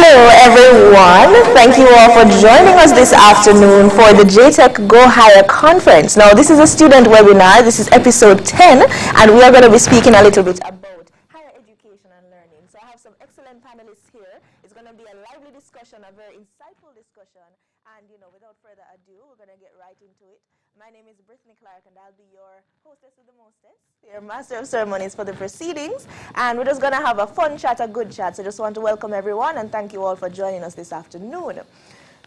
Hello everyone, thank you all for joining us this afternoon for the J-TEC GoHiGHER conference. Now this is a student webinar, this is episode 10, and we are going to be speaking a little bit about higher education and learning. So I have some excellent panelists here. It's going to be a lively discussion, a very insightful discussion, and without further ado, we're going to get right into it. My name is Brittany Clark, and I'll be your hostess with the mostest, your master of ceremonies for the proceedings. And we're just going to have a fun chat, a good chat. So I just want to welcome everyone and thank you all for joining us this afternoon.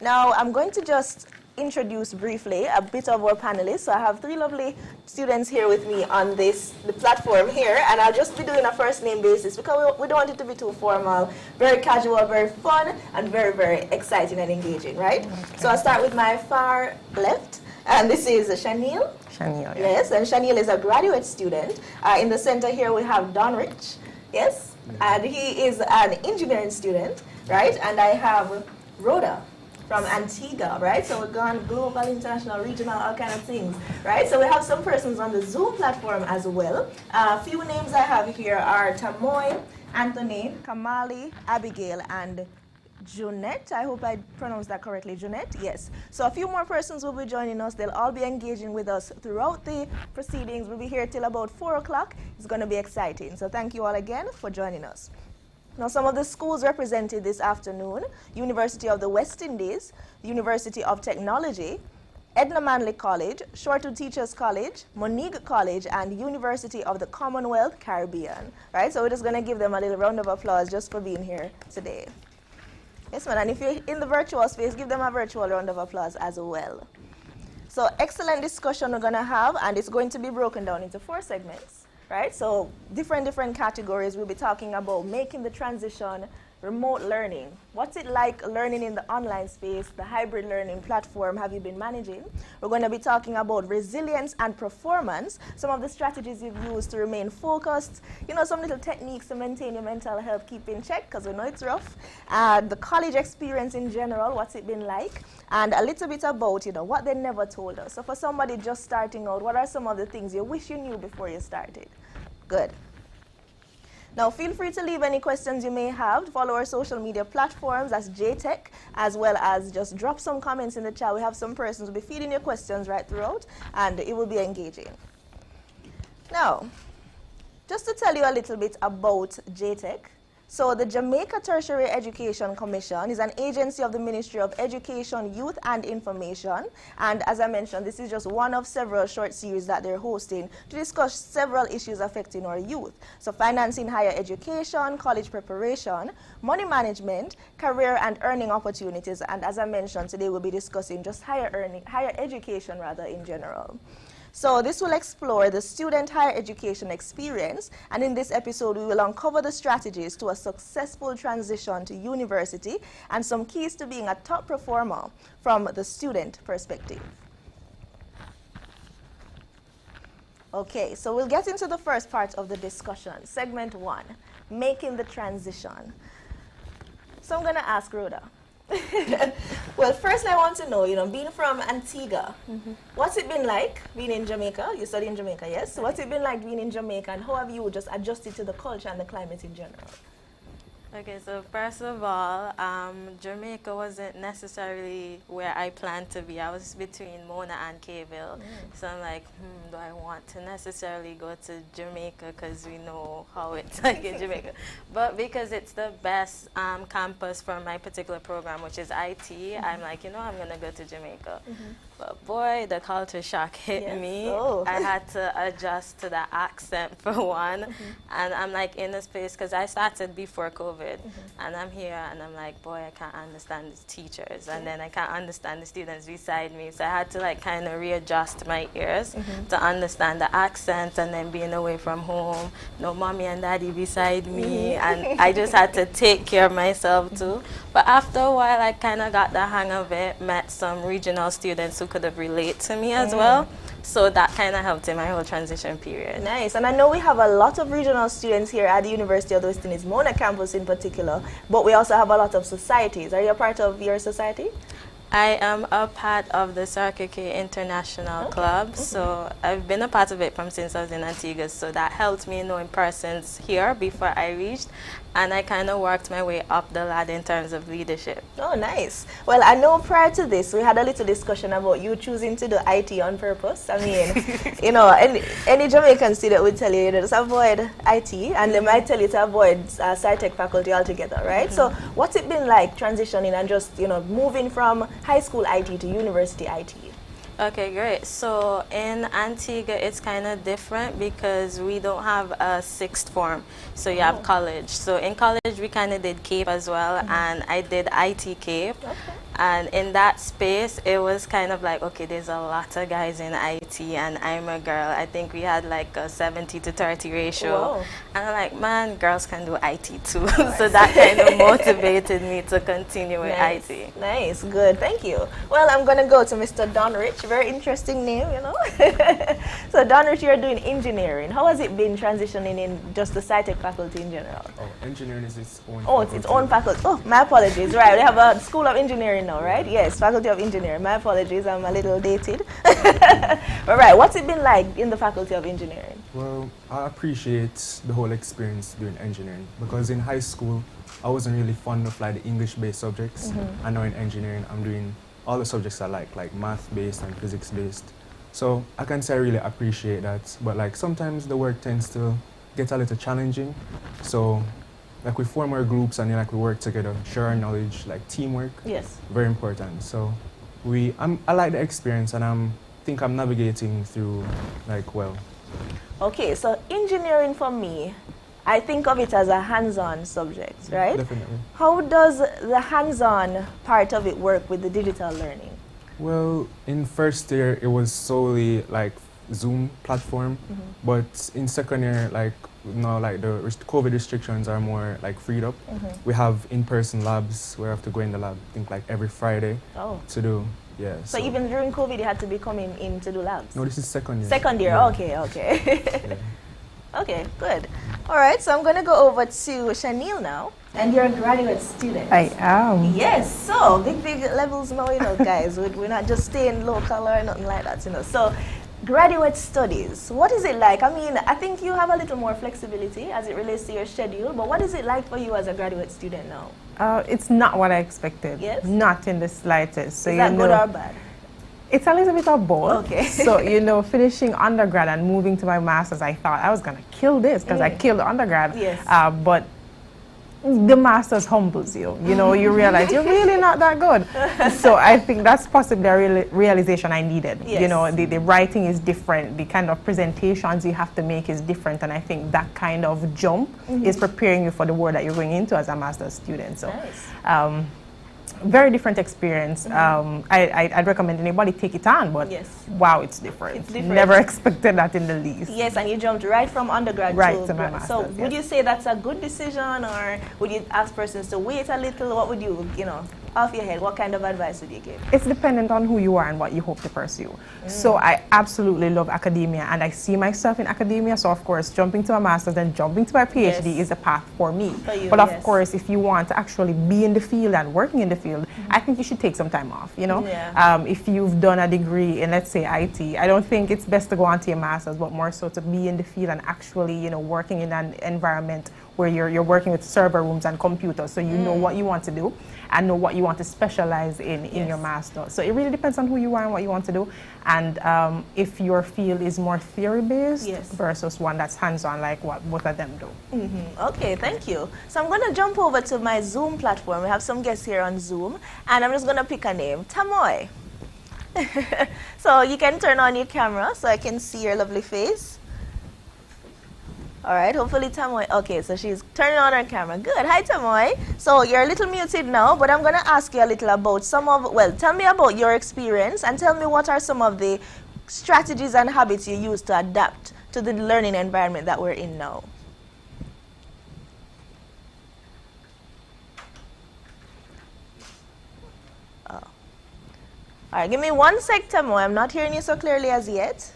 Now, I'm going to just introduce briefly a bit of our panelists. So I have three lovely students here with me on the platform here, and I'll just be doing a first name basis because we don't want it to be too formal, very casual, very fun, and very, very exciting and engaging, right? Okay. So I'll start with my far left. And this is Shaniel. Shaniel, yeah. Yes, and Shaniel is a graduate student. In the center here we have Don Rich, yes, and he is an engineering student, right? And I have Rhoda from Antigua, right? So we're gone global, international, regional, all kind of things, right? So we have some persons on the Zoom platform as well. A few names I have here are Tamoy, Anthony, Kamali, Abigail, and Junette. I hope I pronounced that correctly. Junette, yes. So a few more persons will be joining us. They'll all be engaging with us throughout the proceedings. We'll be here till about 4 o'clock. It's going to be exciting. So thank you all again for joining us. Now, some of the schools represented this afternoon: University of the West Indies, University of Technology, Edna Manley College, Shortwood Teachers College, Monique College, and University of the Commonwealth Caribbean. Right? So we're just going to give them a little round of applause just for being here today. Yes, man, and if you're in the virtual space, give them a virtual round of applause as well. So excellent discussion we're going to have, and it's going to be broken down into 4 segments, right? So different categories. We'll be talking about making the transition, remote learning. What's it like learning in the online space, the hybrid learning platform have you been managing? We're going to be talking about resilience and performance, some of the strategies you've used to remain focused, some little techniques to maintain your mental health, keep in check, because we know it's rough. The college experience in general, what's it been like? And a little bit about, what they never told us. So for somebody just starting out, what are some of the things you wish you knew before you started? Good. Now, feel free to leave any questions you may have. Follow our social media platforms as J-TEC, as well as just drop some comments in the chat. We have some persons who will be feeding your questions right throughout, and it will be engaging. Now, just to tell you a little bit about J-TEC. So the Jamaica Tertiary Education Commission is an agency of the Ministry of Education, Youth and Information. And as I mentioned, this is just one of several short series that they're hosting to discuss several issues affecting our youth. So financing higher education, college preparation, money management, career and earning opportunities. And as I mentioned, today we'll be discussing just higher education rather in general. So this will explore the student higher education experience, and in this episode we will uncover the strategies to a successful transition to university and some keys to being a top performer from the student perspective. Okay, so we'll get into the first part of the discussion, segment 1, making the transition. So I'm going to ask Rhoda. Well, first I want to know, being from Antigua, what's it been like being in Jamaica? You study in Jamaica, yes? So what's it been like being in Jamaica, and how have you just adjusted to the culture and the climate in general? Okay, so first of all, Jamaica wasn't necessarily where I planned to be. I was between Mona and K-ville. So I'm like, do I want to necessarily go to Jamaica because we know how it's like in Jamaica. But because it's the best campus for my particular program, which is IT, I'm like, I'm going to go to Jamaica. But boy, the culture shock hit me. Oh. I had to adjust to the accent for one. And I'm like in a space, because I started before COVID. And I'm here and I'm like, boy, I can't understand the teachers. And then I can't understand the students beside me. So I had to like kind of readjust my ears to understand the accent, and then being away from home, no mommy and daddy beside me. And I just had to take care of myself too. But after a while, I kind of got the hang of it, met some regional students who could have related to me as well. So that kind of helped in my whole transition period. Nice. And I know we have a lot of regional students here at the University of the West Indies, Mona campus in particular, but we also have a lot of societies. Are you a part of your society? I am a part of the Circuit K International Club, so I've been a part of it from since I was in Antigua, so that helped me knowing persons here before I reached, and I kind of worked my way up the ladder in terms of leadership. Oh, nice. Well, I know prior to this, we had a little discussion about you choosing to do IT on purpose. I mean, you know, any Jamaican student would tell you, you know, just avoid IT, and they might tell you to avoid J-TEC faculty altogether, right? So what's it been like transitioning and just, you know, moving from high school IT to university IT? Okay, great. So in Antigua, it's kind of different because we don't have a sixth form. So you have college. So in college, we kind of did CAPE as well, and I did IT CAPE. Okay. And in that space, it was kind of like, okay, there's a lot of guys in IT, and I'm a girl. I think we had like a 70 to 30 ratio. Whoa. And I'm like, man, girls can do IT too. So that kind of motivated me to continue with IT. Nice, good, thank you. Well, I'm going to go to Mr. Don Rich. Very interesting name, you know. So Don Rich, you're doing engineering. How has it been transitioning in just the J-TEC faculty in general? Oh, engineering is its own faculty. It's its own faculty. Oh, my apologies. Right, we have a School of Engineering now, right? Yes, Faculty of Engineering. My apologies, I'm a little dated. All right, what's it been like in the Faculty of Engineering? Well, I appreciate the whole experience doing engineering because in high school, I wasn't really fond of like the English-based subjects. And now in engineering, I'm doing all the subjects I like math-based and physics-based. So I can say I really appreciate that, but like sometimes the work tends to get a little challenging. So like we form our groups and then like we work together, share our knowledge, like teamwork. Yes. Very important. So I like the experience and I think I'm navigating through like well. Okay, so engineering for me, I think of it as a hands-on subject, right? Definitely. How does the hands-on part of it work with the digital learning? Well, in first year, it was solely like Zoom platform, but in second year, like now, like the COVID restrictions are more like freed up. We have in-person labs. We have to go in the lab, I think like every Friday to do. Yeah. So even during COVID, you had to be coming in to do labs? No, this is second year. Second year, yeah. Okay. Yeah. Okay, good. All right, so I'm going to go over to Shanil now. And you're a graduate student. I am. Yes, so big levels now, you know, guys. We're not just staying local or nothing like that, you know. So graduate studies, what is it like? I mean, I think you have a little more flexibility as it relates to your schedule, but what is it like for you as a graduate student now? It's not what I expected. Yes? Not in the slightest. So is that good or bad? It's a little bit of both. Okay. So, you know, finishing undergrad and moving to my master's, I thought I was going to kill this because I killed the undergrad. Yes. But the master's humbles you. You know, you realize you're really not that good. So I think that's possibly a realization I needed. Yes. You know, the writing is different. The kind of presentations you have to make is different. And I think that kind of jump is preparing you for the world that you're going into as a master's student. So, nice. Very different experience. I'd recommend anybody take it on, but wow, it's different. It's different. Never expected that in the least. Yes, and you jumped right from undergrad to my master's. So would you say that's a good decision, or would you ask persons to wait a little? What would you, you know, off your head, what kind of advice would you give? It's dependent on who you are and what you hope to pursue. So I absolutely love academia and I see myself in academia. So of course, jumping to a master's and jumping to my PhD is a path for me. For you, but of course, if you want to actually be in the field and working in the field, I think you should take some time off, you know? If you've done a degree in, let's say, IT, I don't think it's best to go on to your master's, but more so to be in the field and actually, you know, working in an environment where you're working with server rooms and computers, so you know what you want to do and know what you want to specialize in your master. So it really depends on who you are and what you want to do. And if your field is more theory-based versus one that's hands-on, like what both of them do. Okay, thank you. So I'm going to jump over to my Zoom platform. We have some guests here on Zoom, and I'm just going to pick a name. Tamoy. So you can turn on your camera so I can see your lovely face. All right, hopefully Tamoy, okay, so she's turning on her camera. Good, hi Tamoy. So you're a little muted now, but I'm gonna ask you a little about tell me about your experience and tell me what are some of the strategies and habits you use to adapt to the learning environment that we're in now. Oh. All right, give me 1 sec, Tamoy. I'm not hearing you so clearly as yet.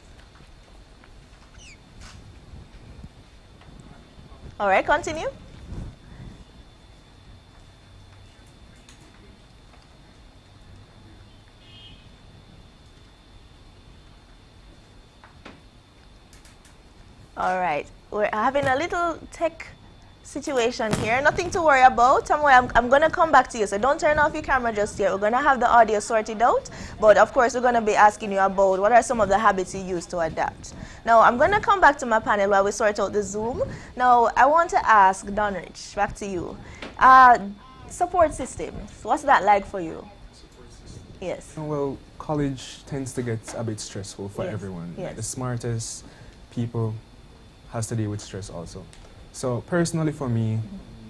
All right, continue. All right. We're having a little tech situation here. Nothing to worry about. I'm going to come back to you. So don't turn off your camera just yet. We're going to have the audio sorted out. But of course, we're going to be asking you about what are some of the habits you use to adapt. Now, I'm going to come back to my panel while we sort out the Zoom. Now, I want to ask Donrich, back to you. Support systems. What's that like for you? Yes. Well, college tends to get a bit stressful for everyone. Yes. Like the smartest people has to deal with stress also. So personally for me,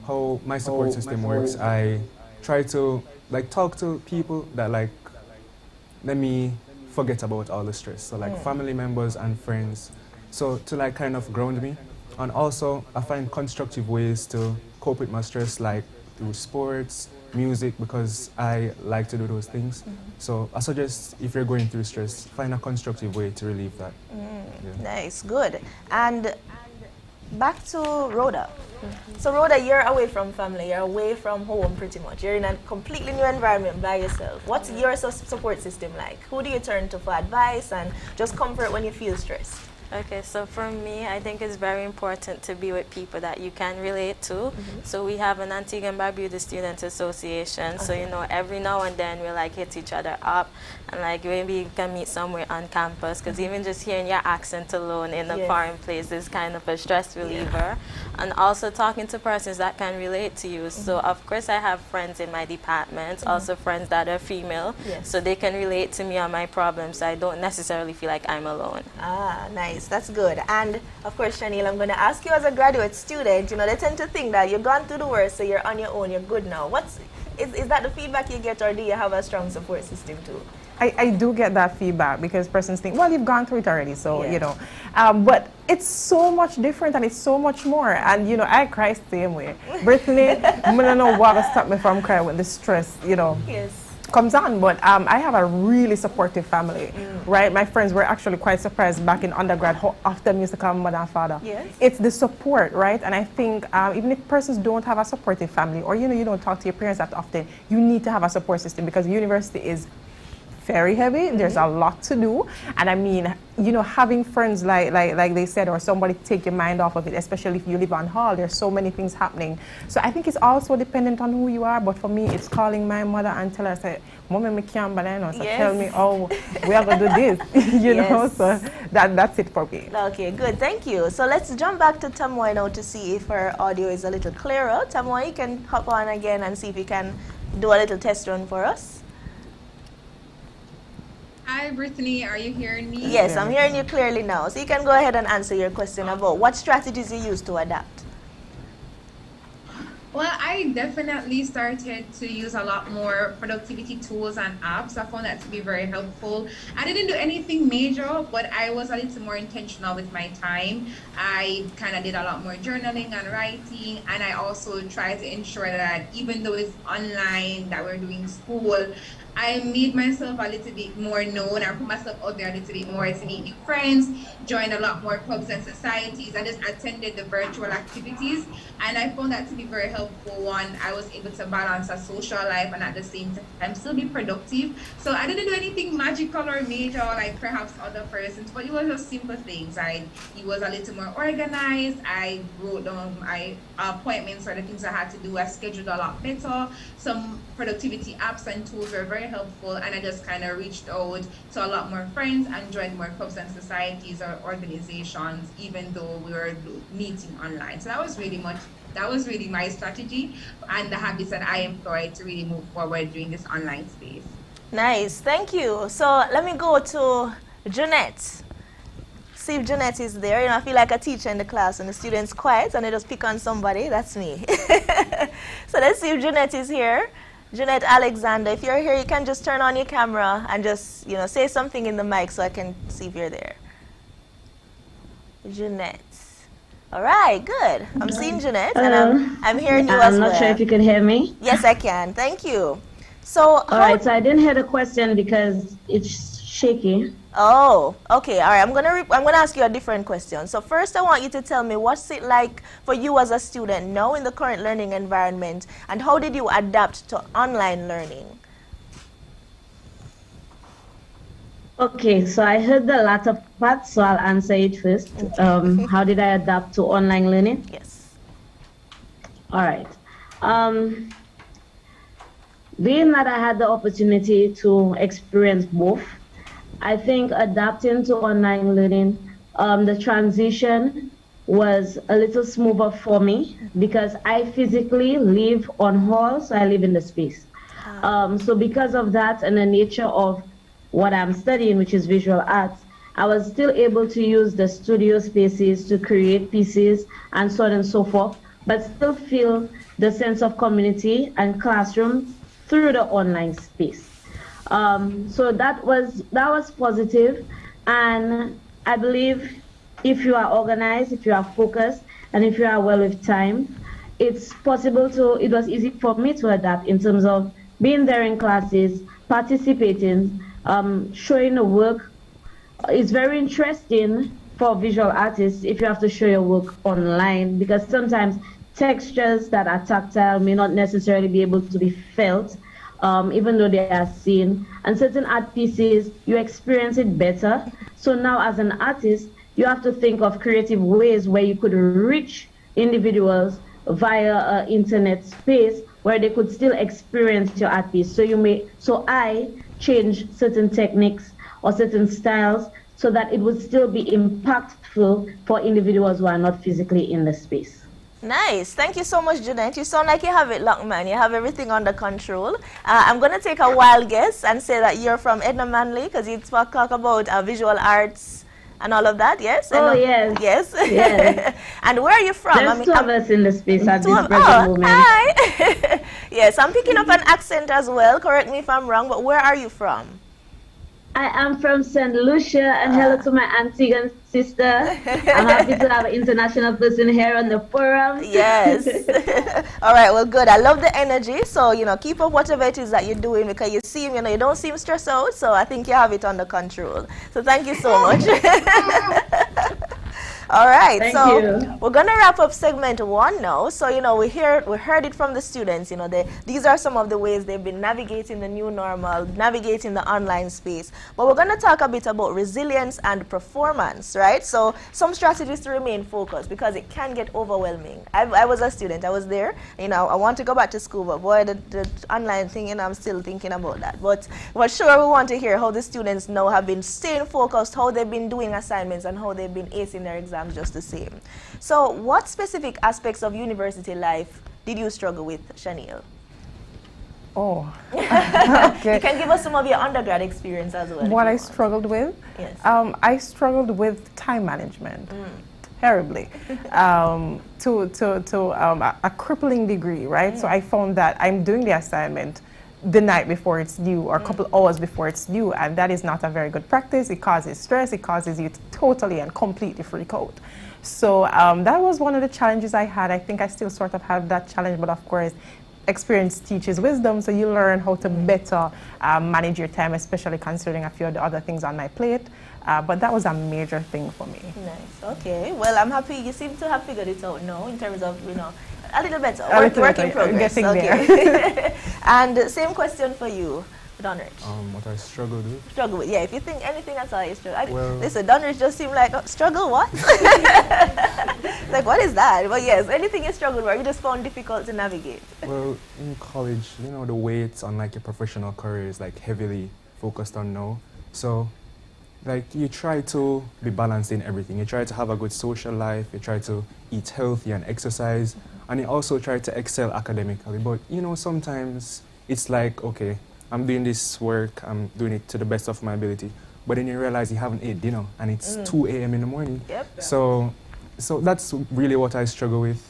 how my support system works, I try to like talk to people that like let me forget about all the stress. So like family members and friends. So to like kind of ground me. And also I find constructive ways to cope with my stress, like through sports, music, because I like to do those things. So I suggest if you're going through stress, find a constructive way to relieve that. Yeah. Nice, good. And back to Rhoda. So Rhoda, you're away from family, you're away from home pretty much. You're in a completely new environment by yourself. What's your support system like? Who do you turn to for advice and just comfort when you feel stressed? Okay, so for me, I think it's very important to be with people that you can relate to. So we have an Antigua and Barbuda Student Association. So, you know, every now and then we like hit each other up and like maybe you can meet somewhere on campus, because even just hearing your accent alone in a foreign place is kind of a stress reliever. And also talking to persons that can relate to you. So of course I have friends in my department, also friends that are female, so they can relate to me on my problems. So I don't necessarily feel like I'm alone. Ah, nice. That's good. And of course, Shanil, I'm going to ask you as a graduate student, you know, they tend to think that you've gone through the worst, so you're on your own, you're good now. Is that the feedback you get, or do you have a strong support system too? I do get that feedback, because persons think, well, you've gone through it already, so, you know. But it's so much different and it's so much more. And, you know, I cry the same way. Brittany, I don't know what will stop me from crying when the stress, you know, comes on. But I have a really supportive family, right? My friends were actually quite surprised back in undergrad how often we used to call mother and father. It's the support, right? And I think even if persons don't have a supportive family, or, you know, you don't talk to your parents that often, you need to have a support system, because university is very heavy. There's a lot to do, and I mean, you know, having friends like they said, or somebody to take your mind off of it, especially if you live on hall, there's so many things happening. So I think it's also dependent on who you are, but for me it's calling my mother and tell her, say, Mommy, me can't balance, so tell me, oh, we are going to do this, you know, so that's it for me. Okay, good, thank you. So let's jump back to Tamoy now to see if her audio is a little clearer. Tamoy, you can hop on again and see if you can do a little test run for us. Hi, Brittany. Are you hearing me? Yes, I'm hearing you clearly now. So you can go ahead and answer your question about what strategies you use to adapt. Well, I definitely started to use a lot more productivity tools and apps. I found that to be very helpful. I didn't do anything major, but I was a little more intentional with my time. I kind of did a lot more journaling and writing, and I also tried to ensure that even though it's online, that we're doing school, I made myself a little bit more known. I put myself out there a little bit more to meet new friends, joined a lot more clubs and societies. I just attended the virtual activities, and I found that to be very helpful. One, I was able to balance a social life and at the same time still be productive. So I didn't do anything magical or major like perhaps other persons, but it was just simple things. It was a little more organized. I wrote down my appointments or the things I had to do. I scheduled a lot better. Some productivity apps and tools were very helpful, and I just kind of reached out to a lot more friends and joined more clubs and societies or organizations, even though we were meeting online. So that was really my strategy and the habits that I employed to really move forward during this online space. Nice, thank you. So let me go to Jeanette. See if Jeanette is there. You know, I feel like a teacher in the class and the students quiet and they just pick on somebody. That's me. So let's see if Jeanette is here. Jeanette Alexander, if you're here, you can just turn on your camera and just, you know, say something in the mic so I can see if you're there. Jeanette. All right, good. I'm seeing Jeanette, and I'm hearing you as well. I'm not sure if you can hear me. Yes, I can. Thank you. So, all right, so I didn't hear the question because it's shaky. Oh, okay. All right. I'm gonna ask you a different question. So first, I want you to tell me what's it like for you as a student now in the current learning environment, and how did you adapt to online learning? Okay, so I heard the latter part, so I'll answer it first. How did I adapt to online learning? Yes. All right. Um, Being that I had the opportunity to experience both, I think adapting to online learning, the transition was a little smoother for me because I physically live on hall, so I live in the space. So because of that and the nature of what I'm studying, which is visual arts, I was still able to use the studio spaces to create pieces and so on and so forth, but still feel the sense of community and classroom through the online space. So that was positive, and I believe if you are organized, if you are focused, and if you are well with time, it's possible to. It was easy for me to adapt in terms of being there in classes, participating, showing the work. It's very interesting for visual artists if you have to show your work online because sometimes textures that are tactile may not necessarily be able to be felt, even though they are seen. And certain art pieces, you experience it better. So now as an artist, you have to think of creative ways where you could reach individuals via internet space where they could still experience your art piece. So I change certain techniques or certain styles so that it would still be impactful for individuals who are not physically in the space. Nice. Thank you so much, Jeanette. You sound like you have it locked, man. You have everything under control. I'm going to take a wild guess and say that you're from Edna Manley because you talk about visual arts and all of that, yes? Oh, yes. Yes? Yes. And where are you from? There's two of us in the space at this present moment. Hi. Yes, I'm picking up an accent as well. Correct me if I'm wrong, but where are you from? I am from St. Lucia, and hello to my Antiguan sister. I'm happy to have an international person here on the forum. Yes. All right, well, good. I love the energy. So, keep up whatever it is that you're doing because you seem, you don't seem stressed out. So I think you have it under control. So thank you so much. All right, Thank you. We're gonna wrap up segment 1 now. So we heard it from the students. These are some of the ways they've been navigating the new normal, navigating the online space. But we're gonna talk a bit about resilience and performance, right? So some strategies to remain focused because it can get overwhelming. I was a student. I was there. I want to go back to school, but boy, the online thing, I'm still thinking about that. But for sure, we want to hear how the students now have been staying focused, how they've been doing assignments, and how they've been acing their exams just the same. So what specific aspects of university life did you struggle with, Shaniel? Oh, okay. You can give us some of your undergrad experience as well. What I struggled with? Yes. I struggled with time management. Terribly, to a crippling degree, right? So I found that I'm doing the assignment the night before it's due or a couple hours before it's due, and that is not a very good practice. It causes stress. It causes you to totally and completely freak out. So that was one of the challenges I had. I think I still sort of have that challenge, but of course, experience teaches wisdom, so you learn how to better manage your time, especially considering a few of the other things on my plate. But that was a major thing for me. Nice. Okay. Well, I'm happy you seem to have figured it out now in terms of, a little better. Work in progress. Getting okay. there. And same question for you, Donrich. What I struggled with? Struggle with, yeah. If you think anything at all, you struggle. Well, listen, Donrich just seemed like, struggle what? Like, what is that? But yes, anything you struggled with, you just found difficult to navigate. Well, in college, the weight on like your professional career is like heavily focused on now. So, like, you try to be balanced in everything. You try to have a good social life. You try to eat healthy and exercise. And you also try to excel academically. But, sometimes it's like, okay, I'm doing this work. I'm doing it to the best of my ability. But then you realize you haven't ate dinner and it's 2 a.m. in the morning. Yep. So that's really what I struggle with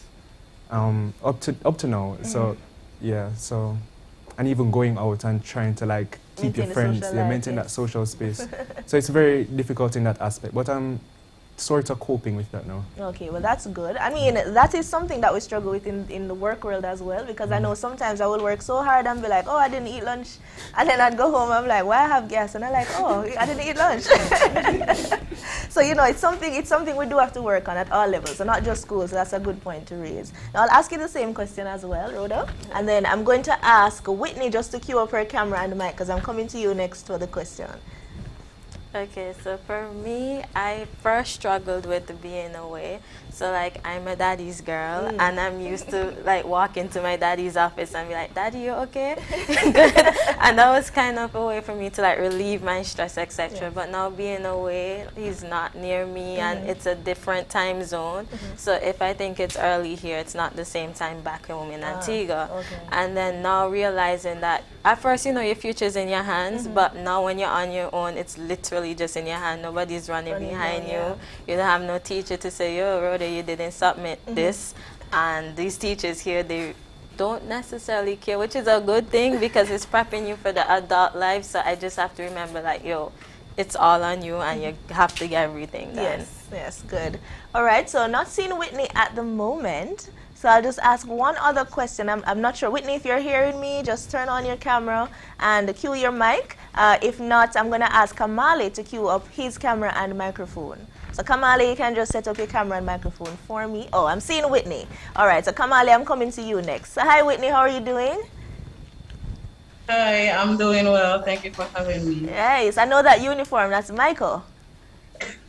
up to now. So, yeah, so, and even going out and trying to like keep your friends, maintain that social space. So it's very difficult in that aspect, but I'm sort of coping with that now. Okay, well that's good. I mean, that is something that we struggle with in the work world as well, because I know sometimes I will work so hard and be like, oh, I didn't eat lunch, and then I'd go home, I'm like, why I have gas? And I'm like, oh, I didn't eat lunch. So, it's something we do have to work on at all levels, so not just school, so that's a good point to raise. Now, I'll ask you the same question as well, Rhoda, and then I'm going to ask Whitney just to cue up her camera and the mic, because I'm coming to you next for the question. Okay, so for me, I first struggled with being away. So like I'm a daddy's girl and I'm used to like walk into my daddy's office and be like, "Daddy, you okay?" And that was kind of a way for me to like relieve my stress, etc. But now being away, he's not near me and it's a different time zone. So if I think it's early here, it's not the same time back home in Antigua. And then now realizing that at first, you know, your future's in your hands, but now when you're on your own, it's literally just in your hand. Nobody's running behind you. You don't have no teacher to say, "Yo, Rhoda, you didn't submit this." And these teachers here, they don't necessarily care, which is a good thing because it's prepping you for the adult life. So I just have to remember, like, yo, it's all on you and you have to get everything done. Yes, good. All right, so not seeing Whitney at the moment. So I'll just ask one other question. I'm not sure. Whitney, if you're hearing me, just turn on your camera and cue your mic. If not, I'm going to ask Kamali to cue up his camera and microphone. So Kamali, you can just set up your camera and microphone for me. Oh, I'm seeing Whitney. All right, so Kamali, I'm coming to you next. So hi, Whitney, how are you doing? Hi, I'm doing well. Thank you for having me. Yes, I know that uniform. That's Michael.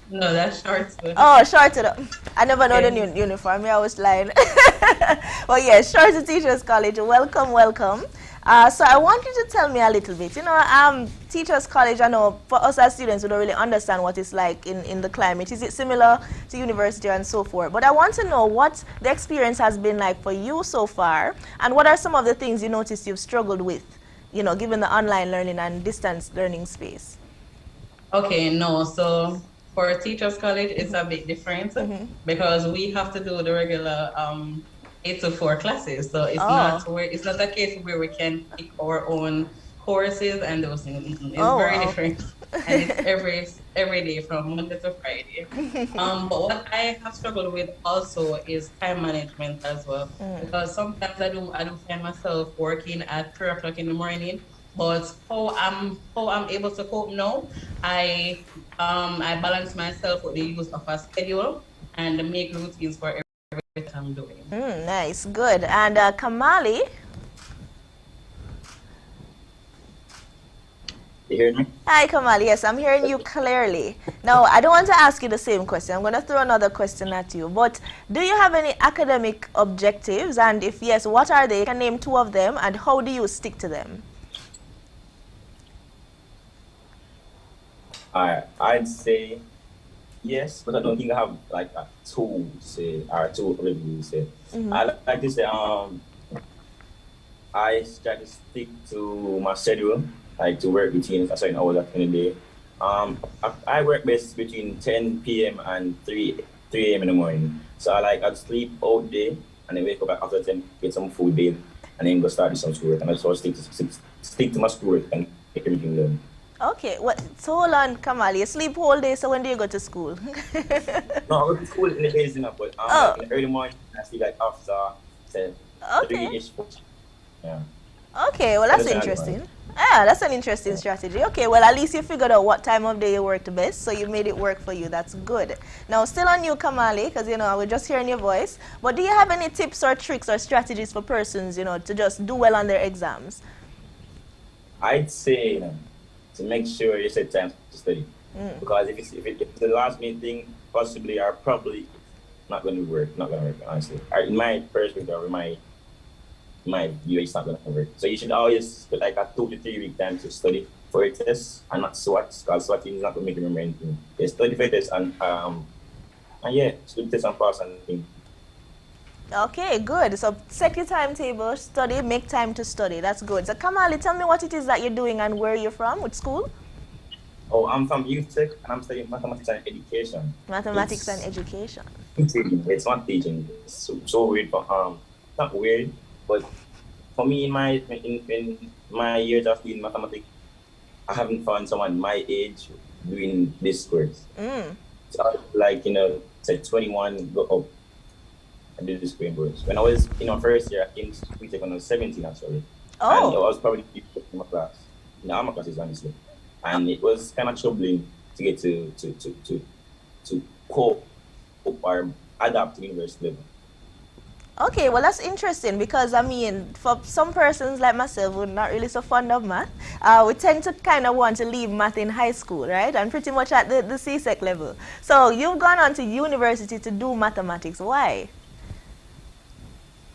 No, that's short. Oh, short. I never know the new uniform. I was lying. Well, yes, Shorter Teachers College. Welcome, welcome. So I want you to tell me a little bit. You know, Teachers College, I know for us as students, we don't really understand what it's like in the climate. Is it similar to university and so forth? But I want to know what the experience has been like for you so far, and what are some of the things you notice you've struggled with, you know, given the online learning and distance learning space? Okay, no, so for Teachers College, it's a bit different because we have to do the regular 8 to 4 classes. So it's not a case where we can pick our own courses and those things. It's very different, and it's every day from Monday to Friday. But what I have struggled with also is time management as well, because sometimes I do find myself working at 3 o'clock in the morning. But how I'm able to cope now, I balance myself with the use of a schedule and make routines for everything I'm doing. Nice, good. And Kamali? You hear me? Hi, Kamali. Yes, I'm hearing you clearly. Now, I don't want to ask you the same question. I'm going to throw another question at you. But do you have any academic objectives? And if yes, what are they? You can name 2 of them. And how do you stick to them? I'd say yes, but I don't think I have like a tool say or two reviews say. I like to say I try to stick to my schedule, like to work between a certain hours in the day. I work best between 10 p.m. and 3 a.m. in the morning. So I'd sleep all day and then wake up after 10, get some food in, and then go start some schoolwork. And I just stick to my schoolwork and get everything done. Okay, so hold on, Kamali. You sleep whole day, so when do you go to school? No, I go to school in the days, but like in the early morning, I sleep like after 10. Okay. Yeah. Okay, well that's interesting. Yeah, that's an interesting strategy. Okay, well at least you figured out what time of day you work the best, so you made it work for you. That's good. Now, still on you, Kamali, because you know we're just hearing your voice. But do you have any tips or tricks or strategies for persons, you know, to just do well on their exams? I'd say to make sure you set time to study, because if it's the last minute thing, possibly or probably not going to work. Honestly, in my perspective or my view, it's not going to work. So you should always put like a 2 to 3 week time to study for a test and not swat, because swatting is not going to make you remember anything. You study for a test and yeah, study test and pass and thing. Okay, good. So set your timetable, study, make time to study. That's good. So Kamali, tell me what it is that you're doing and where you're from, which school? Oh, I'm from J-TEC and I'm studying mathematics and education. Mathematics and education. It's not teaching. It's so weird, but not weird, but for me in my years of doing mathematics, I haven't found someone my age doing this course. So like, you know, say 21 go up. I did this course. When I was in our first year, I think we took when I was 17 actually. And I was probably in my class. In all my classes, honestly. And it was kind of troubling to get to cope or adapt to university level. Okay, well that's interesting because I mean, for some persons like myself who are not really so fond of math, we tend to kind of want to leave math in high school, right? And pretty much at the C-SEC level. So you've gone on to university to do mathematics. Why?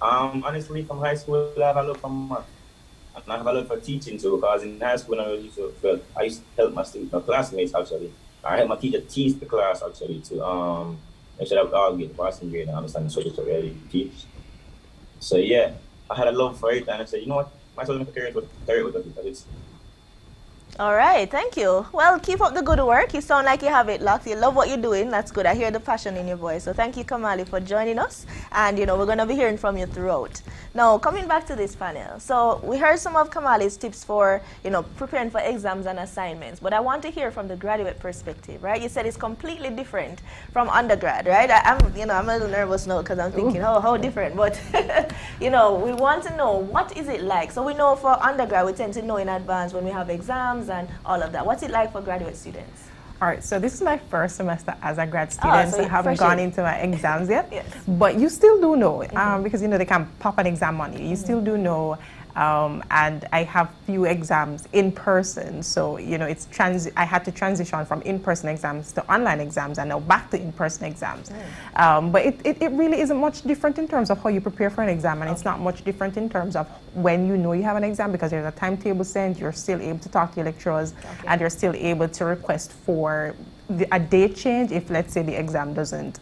Honestly, from high school, I have a love for math. And I have a love for teaching too, because in high school, I used to help my students, my classmates actually. I helped my teacher teach the class actually to make sure that we all get the passing grade and understand the subject that we teach. So yeah, I had a love for it, and I said, you know what, might as well make a career with it. It's All right, thank you. Well, keep up the good work. You sound like you have it locked. You love what you're doing. That's good. I hear the passion in your voice. So thank you, Kamali, for joining us. And, you know, we're going to be hearing from you throughout. Now, coming back to this panel. So we heard some of Kamali's tips for, you know, preparing for exams and assignments. But I want to hear from the graduate perspective, right? You said it's completely different from undergrad, right? I'm a little nervous now because I'm thinking, how different? But, you know, we want to know, what is it like? So we know for undergrad, we tend to know in advance when we have exams and all of that. What's it like for graduate students? All right, so this is my first semester as a grad student, so so I haven't gone into my exams yet. Yes. But you still do know, because, you know, they can pop an exam on you. You still do know, and I have few exams in person, so, you know, I had to transition from in-person exams to online exams and now back to in-person exams. But it really isn't much different in terms of how you prepare for an exam, and it's not much different in terms of when you know you have an exam, because there's a timetable sent, you're still able to talk to your lecturers, and you're still able to request for a date change if, let's say, the exam doesn't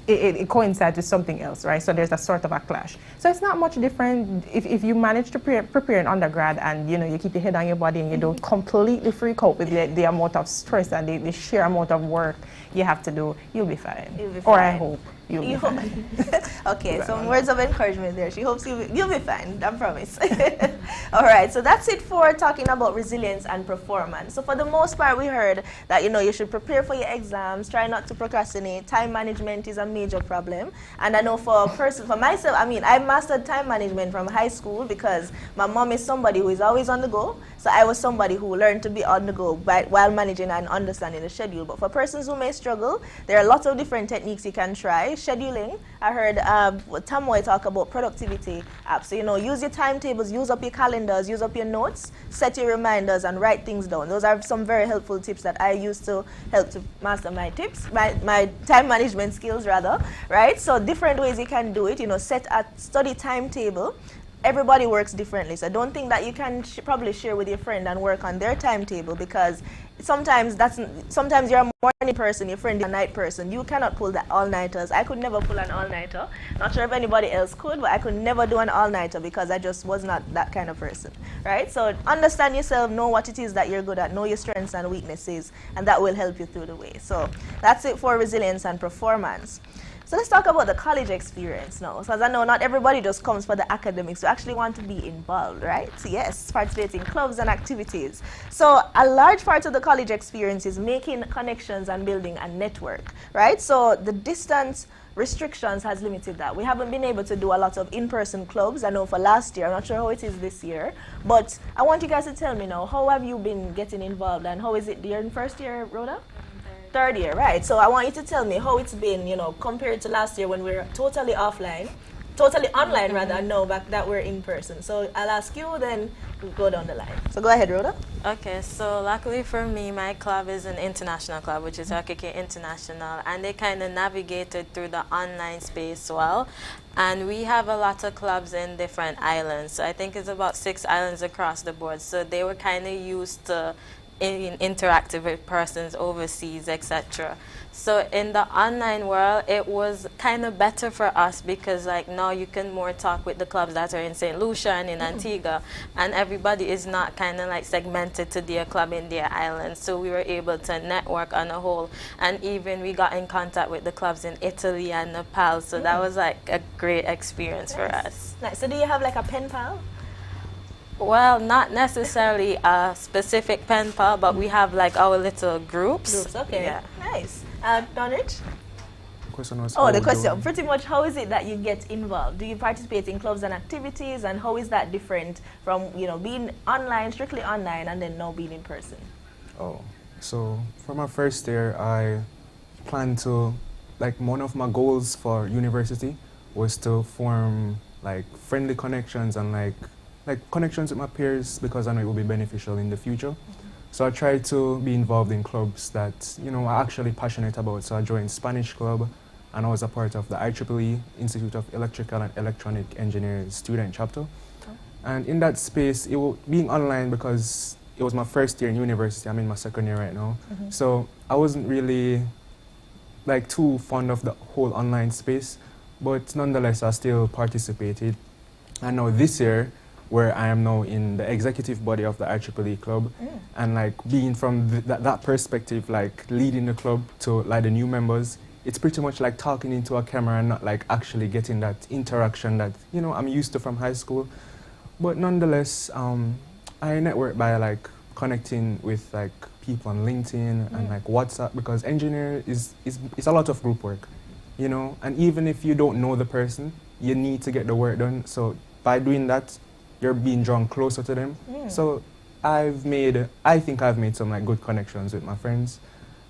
it coincides with something else, right? So there's a sort of a clash. So it's not much different if you manage to prepare in undergrad, and, you know, you keep your head on your body and you don't completely freak out with the amount of stress and the sheer amount of work you have to do, you'll be fine. You'll be Or I fine. hope you'll be fine. Okay, some words of encouragement there. She hopes you'll be fine, I promise. All right, so that's it for talking about resilience and performance. So for the most part, we heard that, you know, you should prepare for your exams, try not to procrastinate. Time management is a major problem. And I know for myself, I mean, I mastered time management from high school because my mom is somebody who is always on the go. So I was somebody who learned to be on the go while managing and understanding the schedule. But for persons who may struggle, there are lots of different techniques you can try. Scheduling, I heard Tamoy talk about productivity apps. So, you know, use your timetables, use up your calendars, use up your notes, set your reminders, and write things down. Those are some very helpful tips that I use to help to master my time management skills, rather, right? So different ways you can do it. You know, set a study timetable. Everybody works differently, so don't think that you can probably share with your friend and work on their timetable, because sometimes you're a morning person, your friend is a night person. You cannot pull the all-nighters. I could never pull an all-nighter. Not sure if anybody else could, but I could never do an all-nighter because I just was not that kind of person, right? So understand yourself, know what it is that you're good at, know your strengths and weaknesses, and that will help you through the way. So that's it for resilience and performance. So let's talk about the college experience now. Because I know not everybody just comes for the academics. We actually want to be involved, right? So yes, participate in clubs and activities. So a large part of the college experience is making connections and building a network, right? So the distance restrictions has limited that. We haven't been able to do a lot of in-person clubs. I know for last year, I'm not sure how it is this year, but I want you guys to tell me now, how have you been getting involved, and how is it? You're in first year, Rhoda? Third year, right. So I want you to tell me how it's been, you know, compared to last year when we were totally online, totally online rather, no, back that we're in person. So I'll ask you, then we'll go down the line. So go ahead, Rhoda. Okay, so luckily for me, my club is an international club, which is RKK International, and they kind of navigated through the online space well. And we have a lot of clubs in different islands. So I think it's about 6 islands across the board. So they were kind of used to interactive with persons overseas, etc. So in the online world, it was kind of better for us because, like, now you can more talk with the clubs that are in St. Lucia and in Antigua, and everybody is not kind of like segmented to their club in their island. So we were able to network on a whole, and even we got in contact with the clubs in Italy and Nepal. So that was like a great experience for us. Nice. So do you have like a pen pal? Well, not necessarily a specific pen pal, but we have like our little groups. Okay. Yeah. Nice. Donrich? The question was the question. Pretty much, how is it that you get involved? Do you participate in clubs and activities, and how is that different from, you know, being online, strictly online, and then now being in person? Oh, so for my first year, I plan to, like, one of my goals for university was to form like friendly connections and like connections with my peers, because I know it will be beneficial in the future. So I try to be involved in clubs that, you know, I'm actually passionate about. So I joined Spanish Club, and I was a part of the IEEE, Institute of Electrical and Electronic Engineers student chapter. And in that space, being online, because it was my first year in university, I'm in my second year right now. So I wasn't really like too fond of the whole online space, but nonetheless, I still participated. And now this year, where I am now in the executive body of the IEEE club, and like being from that perspective, like leading the club to like the new members, it's pretty much like talking into a camera and not like actually getting that interaction that, you know, I'm used to from high school. But nonetheless, I network by like connecting with like people on LinkedIn and like WhatsApp, because engineer is a lot of group work, you know, and even if you don't know the person, you need to get the work done. So by doing that, you're being drawn closer to them. So I think I've made some like good connections with my friends,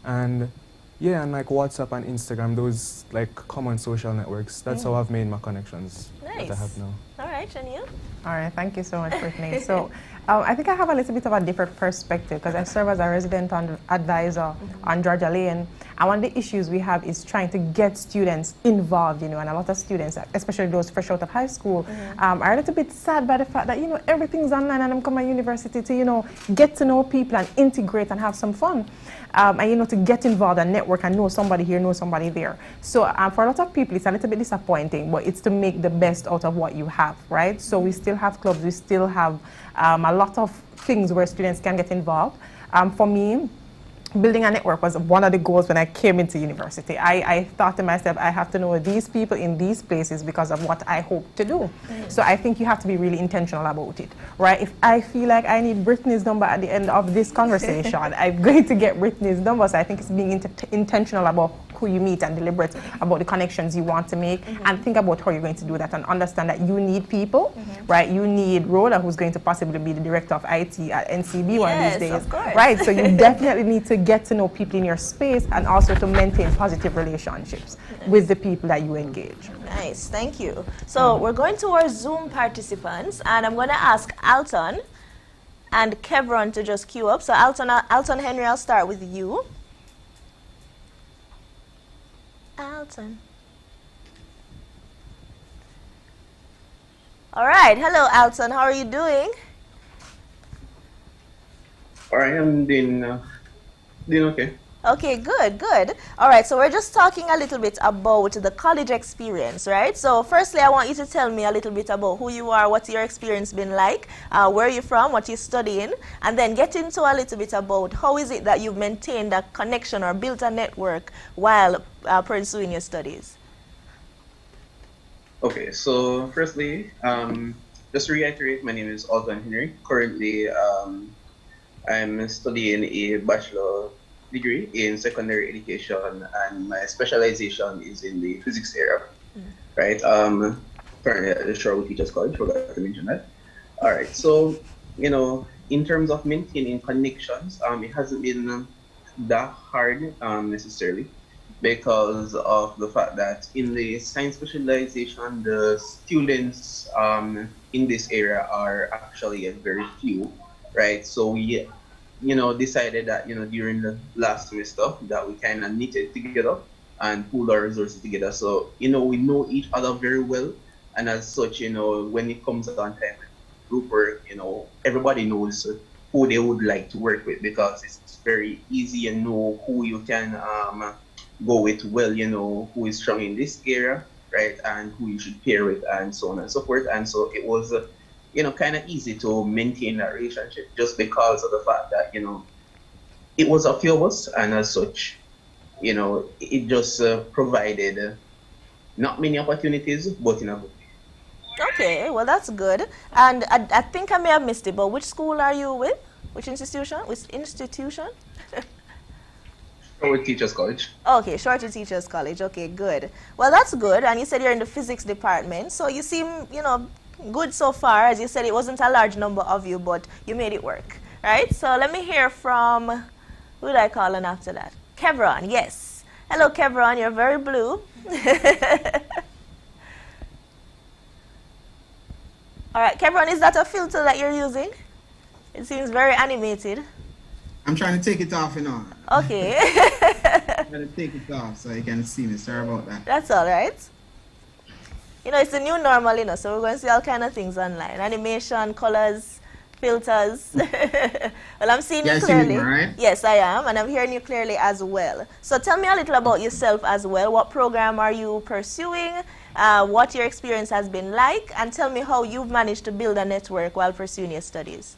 and yeah, and like WhatsApp and Instagram, those like common social networks, that's how I've made my connections that I have now. All right, and you? All right, thank you so much, Brittany. So I think I have a little bit of a different perspective, because I serve as a resident advisor on Georgia Lane. And one of the issues we have is trying to get students involved, you know, and a lot of students, especially those fresh out of high school, are a little bit sad by the fact that, you know, everything's online and I'm coming to university to, you know, get to know people and integrate and have some fun. And, you know, to get involved and network and know somebody here, know somebody there. So for a lot of people, it's a little bit disappointing, but it's to make the best out of what you have, right? So we still have clubs, we still have a lot of things where students can get involved. For me, building a network was one of the goals when I came into university. I thought to myself, I have to know these people in these places because of what I hope to do. So I think you have to be really intentional about it, right? If I feel like I need Brittany's number at the end of this conversation, I'm going to get Brittany's number. So I think it's being intentional about who you meet and deliberate about the connections you want to make, and think about how you're going to do that, and understand that you need people, right? You need Rhoda, who's going to possibly be the director of IT at NCB one of these days, of course. right? So you definitely need to get to know people in your space, and also to maintain positive relationships with the people that you engage. Nice, thank you. So we're going to our Zoom participants, and I'm going to ask Alton and Kevron to just queue up. So Alton Henry, I'll start with you. Alton. All right, hello Alton, how are you doing? All right, I'm doing okay. Okay, good, good. All right, so we're just talking a little bit about the college experience, right? So firstly, I want you to tell me a little bit about who you are, what's your experience been like, where you're from, what you're studying, and then get into a little bit about how is it that you've maintained a connection or built a network while pursuing your studies. Okay, so firstly, just to reiterate, my name is Alton Henry. Currently, I'm studying a bachelor degree in secondary education, and my specialization is in the physics area, right? Currently at the Sherwood Teachers College, forgot to mention that. All right, so, you know, in terms of maintaining connections, it hasn't been that hard necessarily, because of the fact that in the science specialization, the students in this area are actually very few, right? So we, you know, decided that, you know, during the last semester that we kind of knitted together and pooled our resources together. So, you know, we know each other very well. And as such, you know, when it comes on time with group work, you know, everybody knows who they would like to work with, because it's very easy and know who you can go with well, you know, who is strong in this area, right? And who you should pair with, and so on and so forth. And so it was, you know, kind of easy to maintain that relationship, just because of the fact that, you know, it was a few of us, and as such, you know, it just provided not many opportunities, but in a good way. Okay, well, that's good. And I think I may have missed it, but which school are you with? Which institution? Which institution? Sherwood Teachers College. Okay, Sherwood Teachers College. Okay, good. Well, that's good. And you said you're in the physics department, so you seem, you know, good so far. As you said, it wasn't a large number of you, but you made it work, right? So let me hear from, who did I call on after that? Kevron, yes. Hello, Kevron. You're very blue. All right, Kevin, is that a filter that you're using? It seems very animated. I'm trying to take it off, you know. Okay. I'm trying to take it off so you can see me. Sorry about that. That's all right. You know, it's the new normal, you know, so we're going to see all kind of things online. Animation, colors, filters. Well, I'm seeing you clearly. Right? Yes, I am, and I'm hearing you clearly as well. So tell me a little about yourself as well. What program are you pursuing? What your experience has been like? And tell me how you've managed to build a network while pursuing your studies.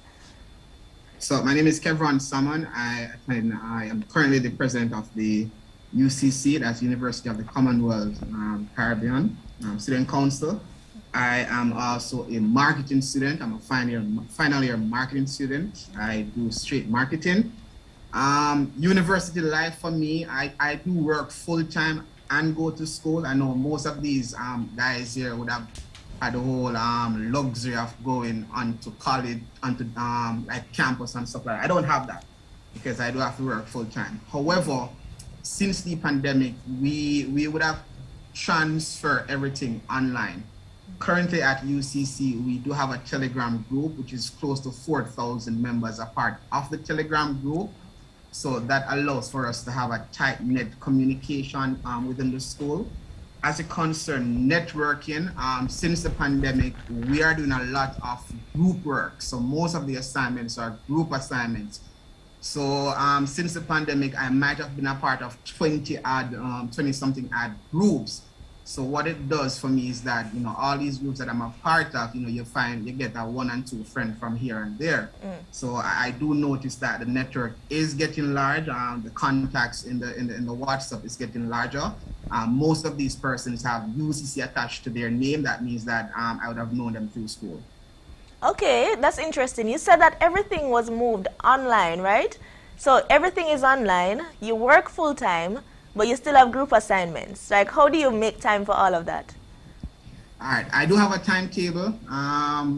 So my name is Kevron Salmon. I am currently the president of the UCC, that's University of the Commonwealth Caribbean Student Council. I am also a marketing student. I'm a final year marketing student. I do straight marketing. University life for me, I do work full-time and go to school. I know most of these guys here would have had the whole luxury of going onto college, onto like campus and stuff like that. I don't have that because I do have to work full-time. However, since the pandemic, we would have transferred everything online. Currently at UCC, we do have a Telegram group, which is close to 4,000 members a part of the Telegram group. So that allows for us to have a tight-knit communication within the school. As it concerns networking, since the pandemic, we are doing a lot of group work. So most of the assignments are group assignments. So since the pandemic, I might have been a part of 20-something odd groups. So what it does for me is that, you know, all these groups that I'm a part of, you know, you get a 1 and 2 friend from here and there. So I do notice that the network is getting large. The contacts in the WhatsApp is getting larger. Most of these persons have UCC attached to their name. That means that I would have known them through school. Okay, that's interesting. You said that everything was moved online, right? So everything is online. You work full time, but you still have group assignments. Like, how do you make time for all of that? All right, I do have a timetable.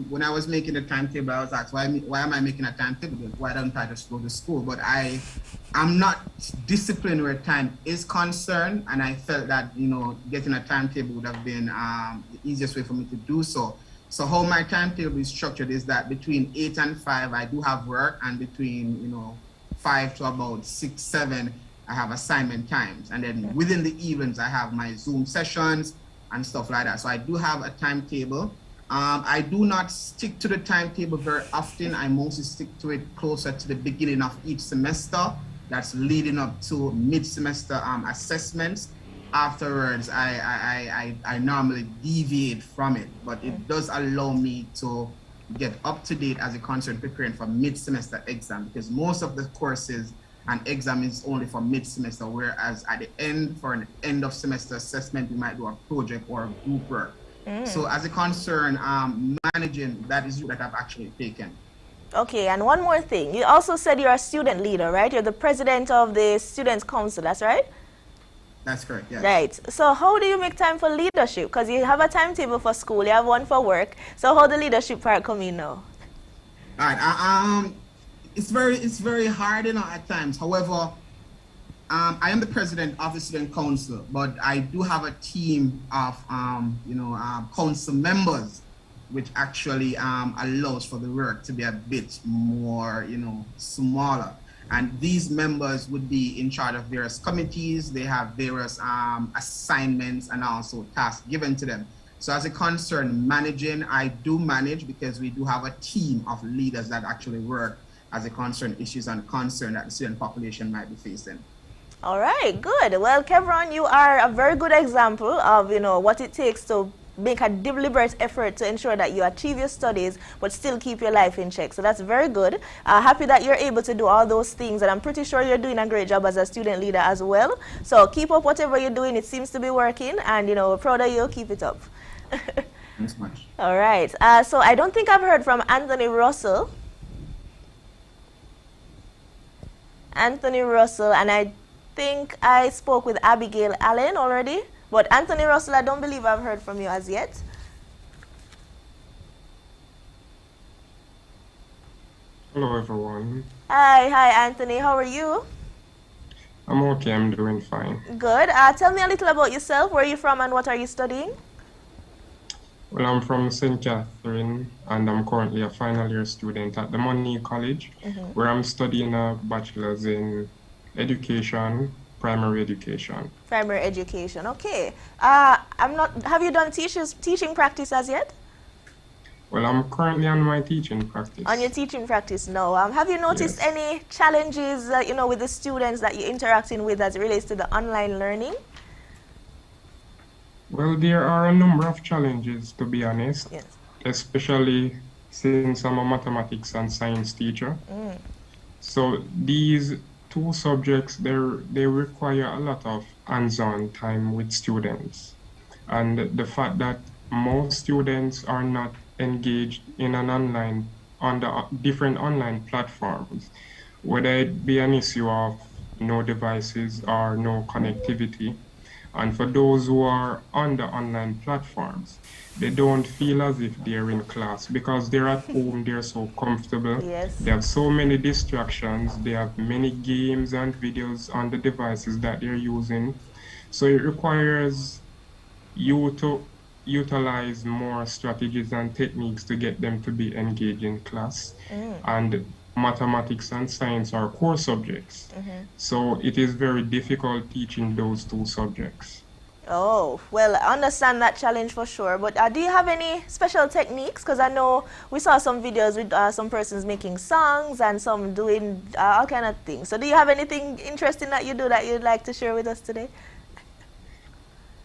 When I was making the timetable, I was asked, why am I making a timetable? Why don't I just go to school? But I'm not disciplined where time is concerned, and I felt that, you know, getting a timetable would have been the easiest way for me to do so. So how my timetable is structured is that between 8 and 5, I do have work, and between, you know, 5 to about 6, 7, I have assignment times. And then within the evenings, I have my Zoom sessions and stuff like that. So I do have a timetable. I do not stick to the timetable very often. I mostly stick to it closer to the beginning of each semester. That's leading up to mid-semester assessments. Afterwards, I normally deviate from it, but it does allow me to get up to date as a concern preparing for mid-semester exam, because most of the courses and exam is only for mid-semester, whereas at the end, for an end of semester assessment, we might do a project or a group work. So as a concern, managing, that is what I've actually taken. Okay, and one more thing. You also said you're a student leader, right? You're the president of the Students' Council, that's right? That's correct, yes. Right. So how do you make time for leadership? Because you have a timetable for school, you have one for work. So how the leadership part come in now? All right. It's very hard, you know, at times. However, I am the president of the Student Council, but I do have a team of, council members, which actually allows for the work to be a bit more, you know, smaller. And these members would be in charge of various committees. They have various assignments and also tasks given to them. So as a concern managing, I do manage because we do have a team of leaders that actually work as a concern issues and concern that the student population might be facing. All right, good. Well, Kevron, you are a very good example of, you know, what it takes to make a deliberate effort to ensure that you achieve your studies but still keep your life in check. So that's very good. Happy that you're able to do all those things, and I'm pretty sure you're doing a great job as a student leader as well. So keep up whatever you're doing. It seems to be working, and, you know, we're proud of you. Keep it up. Thanks much. All right. So I don't think I've heard from Anthony Russell. Anthony Russell, and I think I spoke with Abigail Allen already. But Anthony Russell, I don't believe I've heard from you as yet. Hello, everyone. Hi, Anthony. How are you? I'm okay. I'm doing fine. Good. Tell me a little about yourself. Where are you from and what are you studying? Well, I'm from St. Catherine, and I'm currently a final year student at the Money College, where I'm studying a bachelor's in education, primary education. Primary education. Okay. I'm not. Have you done teaching practice as yet? Well, I'm currently on my teaching practice. On your teaching practice, no. Have you noticed Yes. any challenges, with the students that you're interacting with as it relates to the online learning? Well, there are a number of challenges, to be honest, Yes. especially since I'm a mathematics and science teacher. So these two subjects, they require a lot of hands-on time with students. And the fact that most students are not engaged in on the different online platforms, whether it be an issue of no devices or no connectivity. And for those who are on the online platforms, they don't feel as if they're in class because they're at home, they're so comfortable. Yes. They have so many distractions, they have many games and videos on the devices that they're using. So it requires you to utilize more strategies and techniques to get them to be engaged in class. And mathematics and science are core subjects. So it is very difficult teaching those two subjects. Oh, well, I understand that challenge for sure. But do you have any special techniques? Because I know we saw some videos with some persons making songs and some doing all kind of things. So do you have anything interesting that you do that you'd like to share with us today?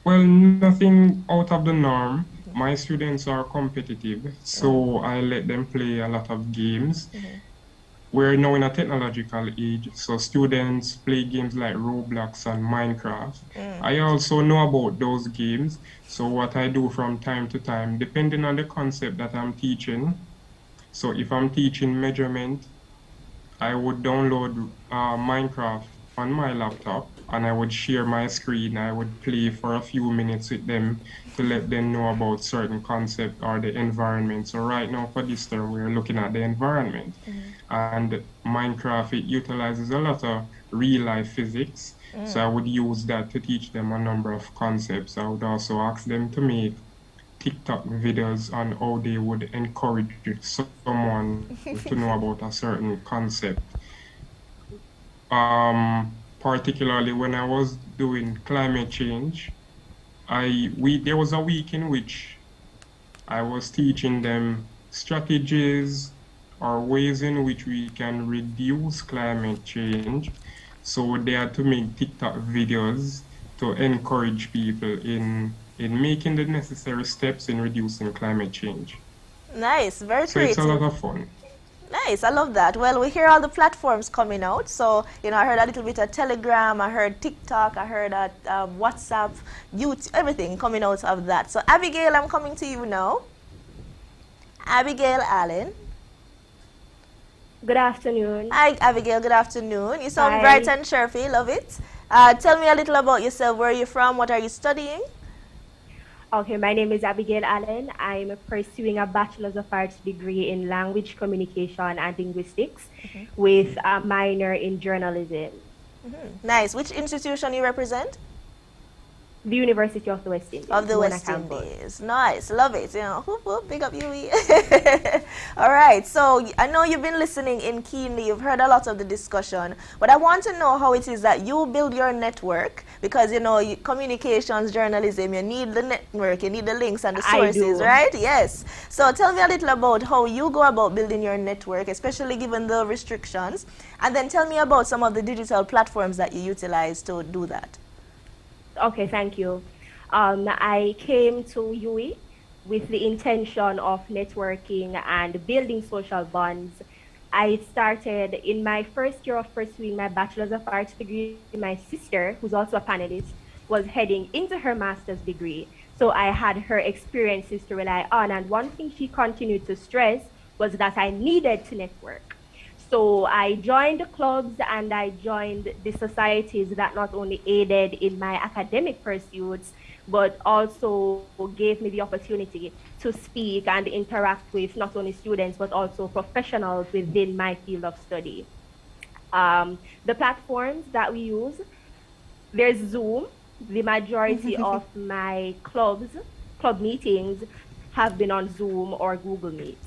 Well, nothing out of the norm. My students are competitive, so I let them play a lot of games. We're now in a technological age, so students play games like Roblox and Minecraft. I also know about those games, so what I do from time to time, depending on the concept that I'm teaching. So if I'm teaching measurement, I would download Minecraft on my laptop, and I would share my screen. I would play for a few minutes with them to let them know about certain concept or the environment. So right now for this term, we're looking at the environment. And Minecraft, it utilizes a lot of real-life physics. So I would use that to teach them a number of concepts. I would also ask them to make TikTok videos on how they would encourage someone to know about a certain concept. Particularly when I was doing climate change, there was a week in which I was teaching them strategies or ways in which we can reduce climate change. So they had to make TikTok videos to encourage people in making the necessary steps in reducing climate change. Nice, very So creative. it's a lot of fun. Nice, I love that. Well, we hear all the platforms coming out. So, I heard a little bit of Telegram, I heard TikTok, I heard WhatsApp, YouTube, everything coming out of that. So, Abigail, I'm coming to you now. Abigail Allen. Good afternoon. Hi, Abigail, good afternoon. You sound Hi. bright and chirpy, love it. Tell me a little about yourself. Where are you from? What are you studying? Okay, my name is Abigail Allen. I'm pursuing a Bachelor's of Arts degree in Language Communication and Linguistics with a minor in journalism. Nice. Which institution you represent? The University of the West Indies. Of the Mona West campus. Indies. Nice. Love it. Whoop, whoop, big up UE. All right. So I know you've been listening in keenly. You've heard a lot of the discussion. But I want to know how it is that you build your network. Because, communications, journalism, you need the network, you need the links and the sources, right? Yes. So tell me a little about how you go about building your network, especially given the restrictions. And then tell me about some of the digital platforms that you utilize to do that. Okay, thank you. I came to UE with the intention of networking and building social bonds. I started in my first year of pursuing my Bachelor's of Arts degree. My sister, who's also a panelist, was heading into her master's degree. So I had her experiences to rely on. And one thing she continued to stress was that I needed to network. So I joined the clubs and I joined the societies that not only aided in my academic pursuits, but also gave me the opportunity to speak and interact with not only students, but also professionals within my field of study. The platforms that we use, there's Zoom. The majority of my club meetings have been on Zoom or Google Meets.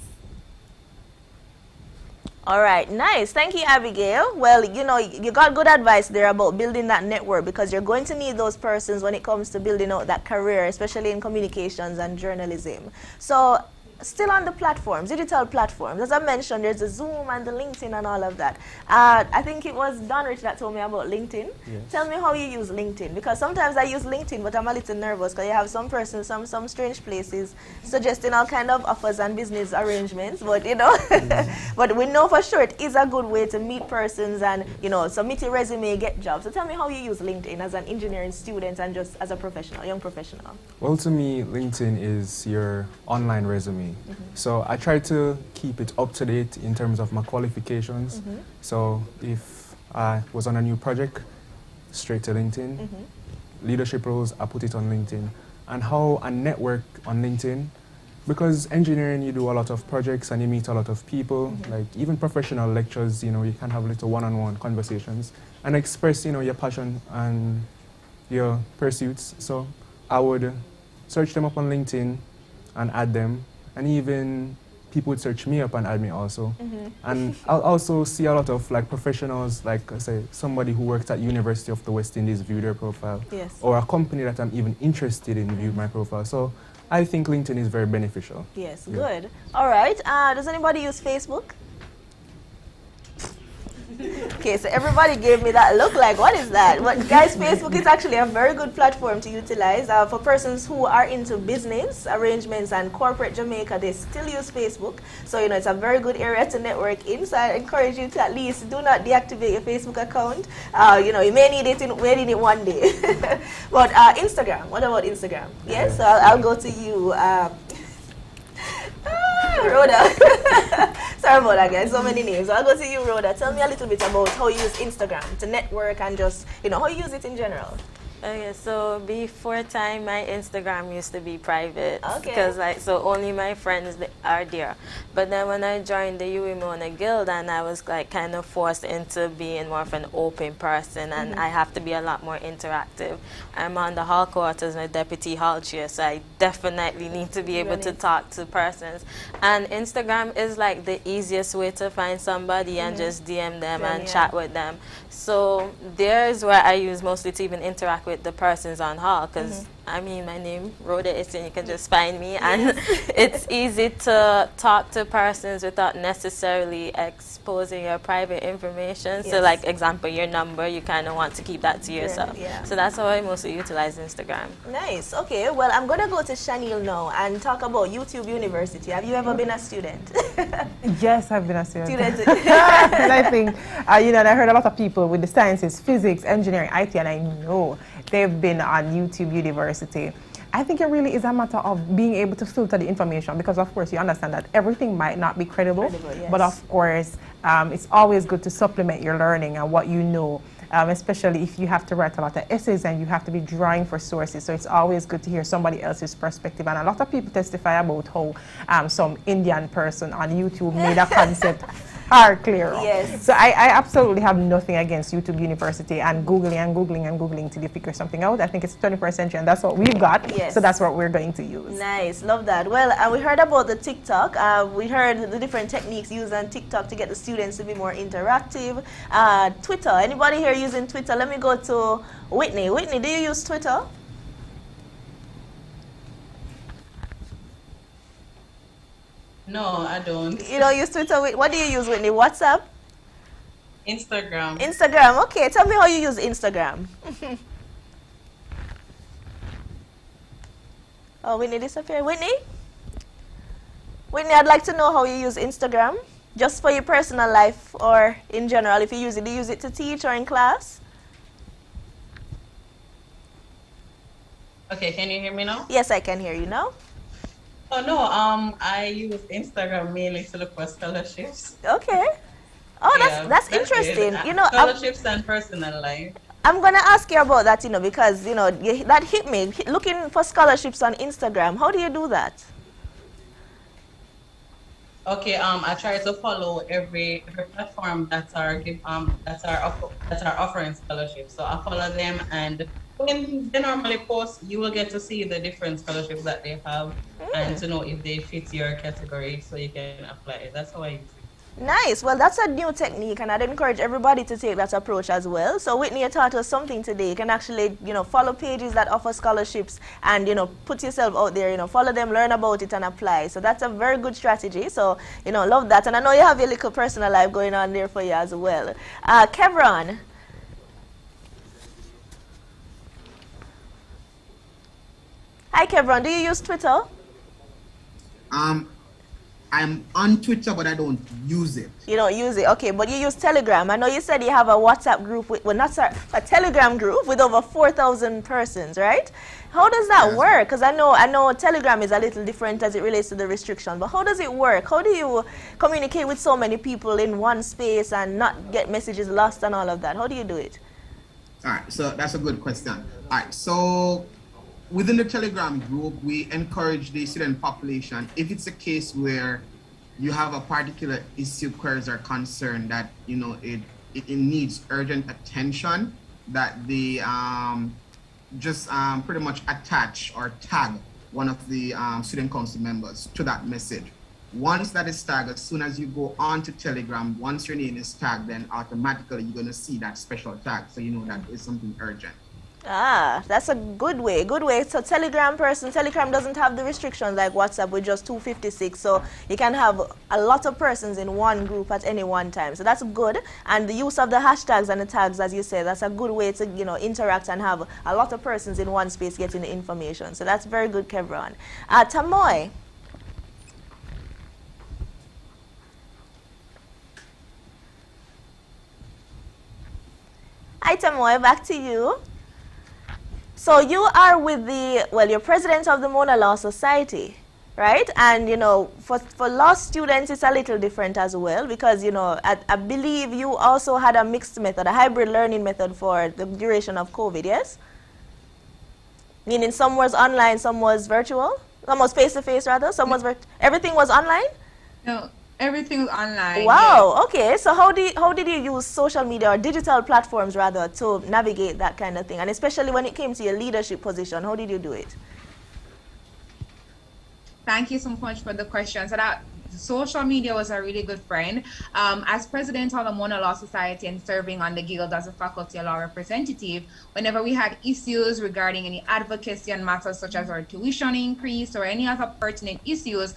All right, nice. Thank you, Abigail. Well, you know, you got good advice there about building that network, because you're going to need those persons when it comes to building out that career, especially in communications and journalism. So, still on the platforms, digital platforms, as I mentioned, there's the Zoom and the LinkedIn and all of that. I think it was Donrich that told me about LinkedIn. Yes. Tell me how you use LinkedIn, because sometimes I use LinkedIn, but I'm a little nervous because you have some persons, some strange places suggesting all kind of offers and business arrangements, but you know, but we know for sure it is a good way to meet persons and, you know, submit your resume, get jobs. So tell me how you use LinkedIn as an engineering student and just as a professional, young professional. Well, to me, LinkedIn is your online resume. So I try to keep it up to date in terms of my qualifications. So if I was on a new project, straight to LinkedIn. Leadership roles, I put it on LinkedIn. And how I network on LinkedIn, because engineering, you do a lot of projects and you meet a lot of people, like even professional lectures, you know, you can have little one-on-one conversations and express, you know, your passion and your pursuits. So I would search them up on LinkedIn and add them. And even people would search me up and add me also. And I'll also see a lot of like professionals, like I say, somebody who worked at University of the West Indies view their profile. Yes. Or a company that I'm even interested in view my profile. So I think LinkedIn is very beneficial. Yes, good. All right, does anybody use Facebook? Okay, so everybody gave me that look like, what is that? But guys, Facebook is actually a very good platform to utilize. For persons who are into business arrangements and corporate Jamaica, they still use Facebook. So, you know, it's a very good area to network in. So I encourage you to at least do not deactivate your Facebook account. You know, you may need it one day. But Instagram, what about Instagram? Yes, so I'll go to you. Rhoda. Sorry about that, guys. So many names. I'll go to you, Rhoda. Tell me a little bit about how you use Instagram to network and just, you know, how you use it in general. Okay, so before time, my Instagram used to be private. Okay. Because like, so only my friends are there. But then when I joined the UWI Guild, and I was like kind of forced into being more of an open person, and I have to be a lot more interactive. I'm on the hall quarters and a deputy hall chair, so I definitely need to be able to talk to persons. And Instagram is like the easiest way to find somebody and just DM them and chat with them. So there's where I use mostly to even interact with the persons on hall, because I mean, my name, Rhoda, is, and you can just find me, and it's easy to talk to persons without necessarily exposing your private information. So like, example, your number, you kind of want to keep that to yourself. So that's how I mostly utilize Instagram. Nice. Okay, well, I'm going to go to Shanil now and talk about YouTube University. Have you ever been a student? Yes, I've been a student. And I think, you know, and I heard a lot of people with the sciences, physics, engineering, IT, and I know they've been on YouTube University. I think it really is a matter of being able to filter the information, because of course you understand that everything might not be credible, but of course it's always good to supplement your learning and what you know, especially if you have to write a lot of essays and you have to be drawing for sources. So it's always good to hear somebody else's perspective, and a lot of people testify about how some Indian person on YouTube made a concept are clear. Yes. So I absolutely have nothing against YouTube University and Googling and Googling and Googling till you figure something out. I think it's 21st century and that's what we've got. Yes. So that's what we're going to use. Nice. Love that. Well, we heard about the TikTok. We heard the different techniques used on TikTok to get the students to be more interactive. Twitter. Anybody here using Twitter? Let me go to Whitney. Whitney, do you use Twitter? No, I don't. You don't use Twitter? What do you use, Whitney? WhatsApp? Instagram. Instagram. Okay, tell me how you use Instagram. Oh, Whitney disappeared. Whitney? Whitney, I'd like to know how you use Instagram, just for your personal life or in general. If you use it, do you use it to teach or in class? Okay, can you hear me now? Yes, I can hear you now. Oh no, I use Instagram mainly to look for scholarships. Okay. Oh, that's interesting. It. You know, scholarships and personal life. I'm gonna ask you about that, you know, because you know that hit me. Looking for scholarships on Instagram. How do you do that? Okay, I try to follow every platform that are offering scholarships. So I follow them, and when they normally post, you will get to see the different scholarships that they have and to know if they fit your category so you can apply it. That's how I use it. Nice. Well, that's a new technique, and I'd encourage everybody to take that approach as well. So Whitney, you taught us something today. You can actually, follow pages that offer scholarships and, put yourself out there, follow them, learn about it, and apply. So that's a very good strategy. So, love that. And I know you have your little personal life going on there for you as well. Kevron. Hi, Kevron. Do you use Twitter? I'm on Twitter, but I don't use it. You don't use it, okay, but you use Telegram. I know you said you have a WhatsApp group with, a Telegram group with over 4,000 persons, right? How does that work? Because I know Telegram is a little different as it relates to the restriction, but how does it work? How do you communicate with so many people in one space and not get messages lost and all of that? How do you do it? All right, so that's a good question. All right, so within the Telegram group, we encourage the student population, if it's a case where you have a particular issue, queries, or concern that, it needs urgent attention, that they just pretty much attach or tag one of the student council members to that message. Once that is tagged, as soon as you go on to Telegram, once your name is tagged, then automatically you're going to see that special tag, so you know that is something urgent. Ah, that's a good way, good way. So Telegram doesn't have the restrictions like WhatsApp with just 256. So you can have a lot of persons in one group at any one time. So that's good. And the use of the hashtags and the tags, as you said, that's a good way to, interact and have a lot of persons in one space getting the information. So that's very good, Kevron. Tamoy. Hi, Tamoy, back to you. So you are with you're president of the Mona Law Society, right? And, for law students, it's a little different as well because, I believe you also had a mixed method, a hybrid learning method for the duration of COVID, yes? Meaning some was online, some was virtual? Some was face-to-face, rather? Some was everything was online? No. Everything was online. Wow, yes. Okay. So how did you use social media or digital platforms rather to navigate that kind of thing? And especially when it came to your leadership position, how did you do it? Thank you so much for the question. So that social media was a really good friend. As president of the Mona Law Society and serving on the Guild as a faculty law representative, whenever we had issues regarding any advocacy on matters such as our tuition increase or any other pertinent issues,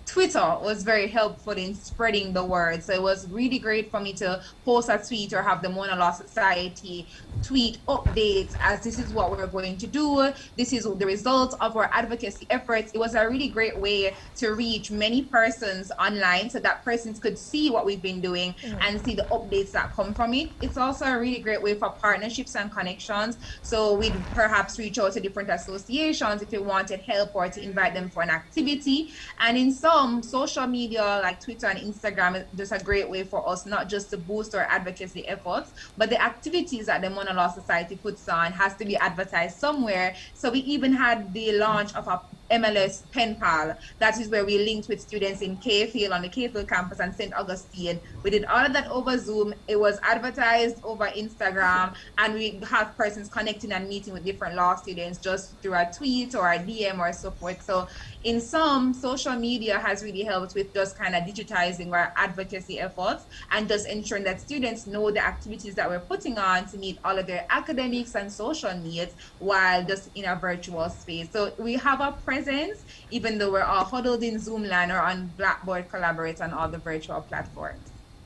Twitter was very helpful in spreading the word. So it was really great for me to post a tweet or have the Mona Law Society tweet updates as this is what we're going to do. This is the result of our advocacy efforts. It was a really great way to reach many persons online so that persons could see what we've been doing and see the updates that come from it. It's also a really great way for partnerships and connections. So we'd perhaps reach out to different associations if we wanted help or to invite them for an activity. And in some social media like Twitter and Instagram is just a great way for us not just to boost our advocacy efforts, but the activities that the Mona Law Society puts on has to be advertised somewhere. So we even had the launch of a MLS pen pal. That is where we linked with students in K-Field on the K-Field campus and St. Augustine. We did all of that over Zoom. It was advertised over Instagram, and we have persons connecting and meeting with different law students just through a tweet or a DM or so forth. So in some, social media has really helped with just kind of digitizing our advocacy efforts and just ensuring that students know the activities that we're putting on to meet all of their academics and social needs while just in a virtual space. So we have a presence, even though we're all huddled in Zoom land or on Blackboard Collaborate on all the virtual platforms.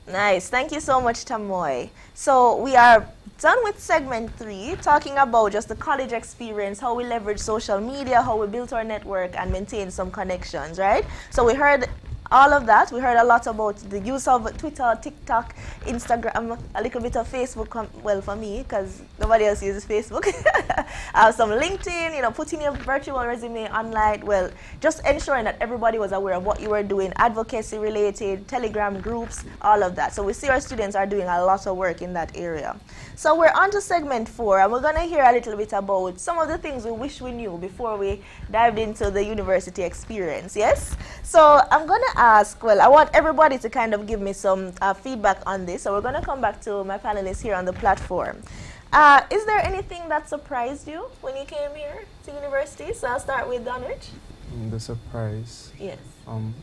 Nice. Thank you so much, Tamoy. So we are done with segment 3, talking about just the college experience, how we leverage social media, how we built our network and maintain some connections, right? So we heard all of that. We heard a lot about the use of Twitter, TikTok, Instagram, a little bit of Facebook, well, for me, because nobody else uses Facebook. Some LinkedIn, putting your virtual resume online. Well, just ensuring that everybody was aware of what you were doing, advocacy related, Telegram groups, all of that. So we see our students are doing a lot of work in that area. So we're on to segment 4, and we're going to hear a little bit about some of the things we wish we knew before we dived into the university experience, yes? So I'm going to ask, well, I want everybody to kind of give me some feedback on this. So we're going to come back to my panelists here on the platform. Is there anything that surprised you when you came here to university? So I'll start with Donrich. The surprise? Yes.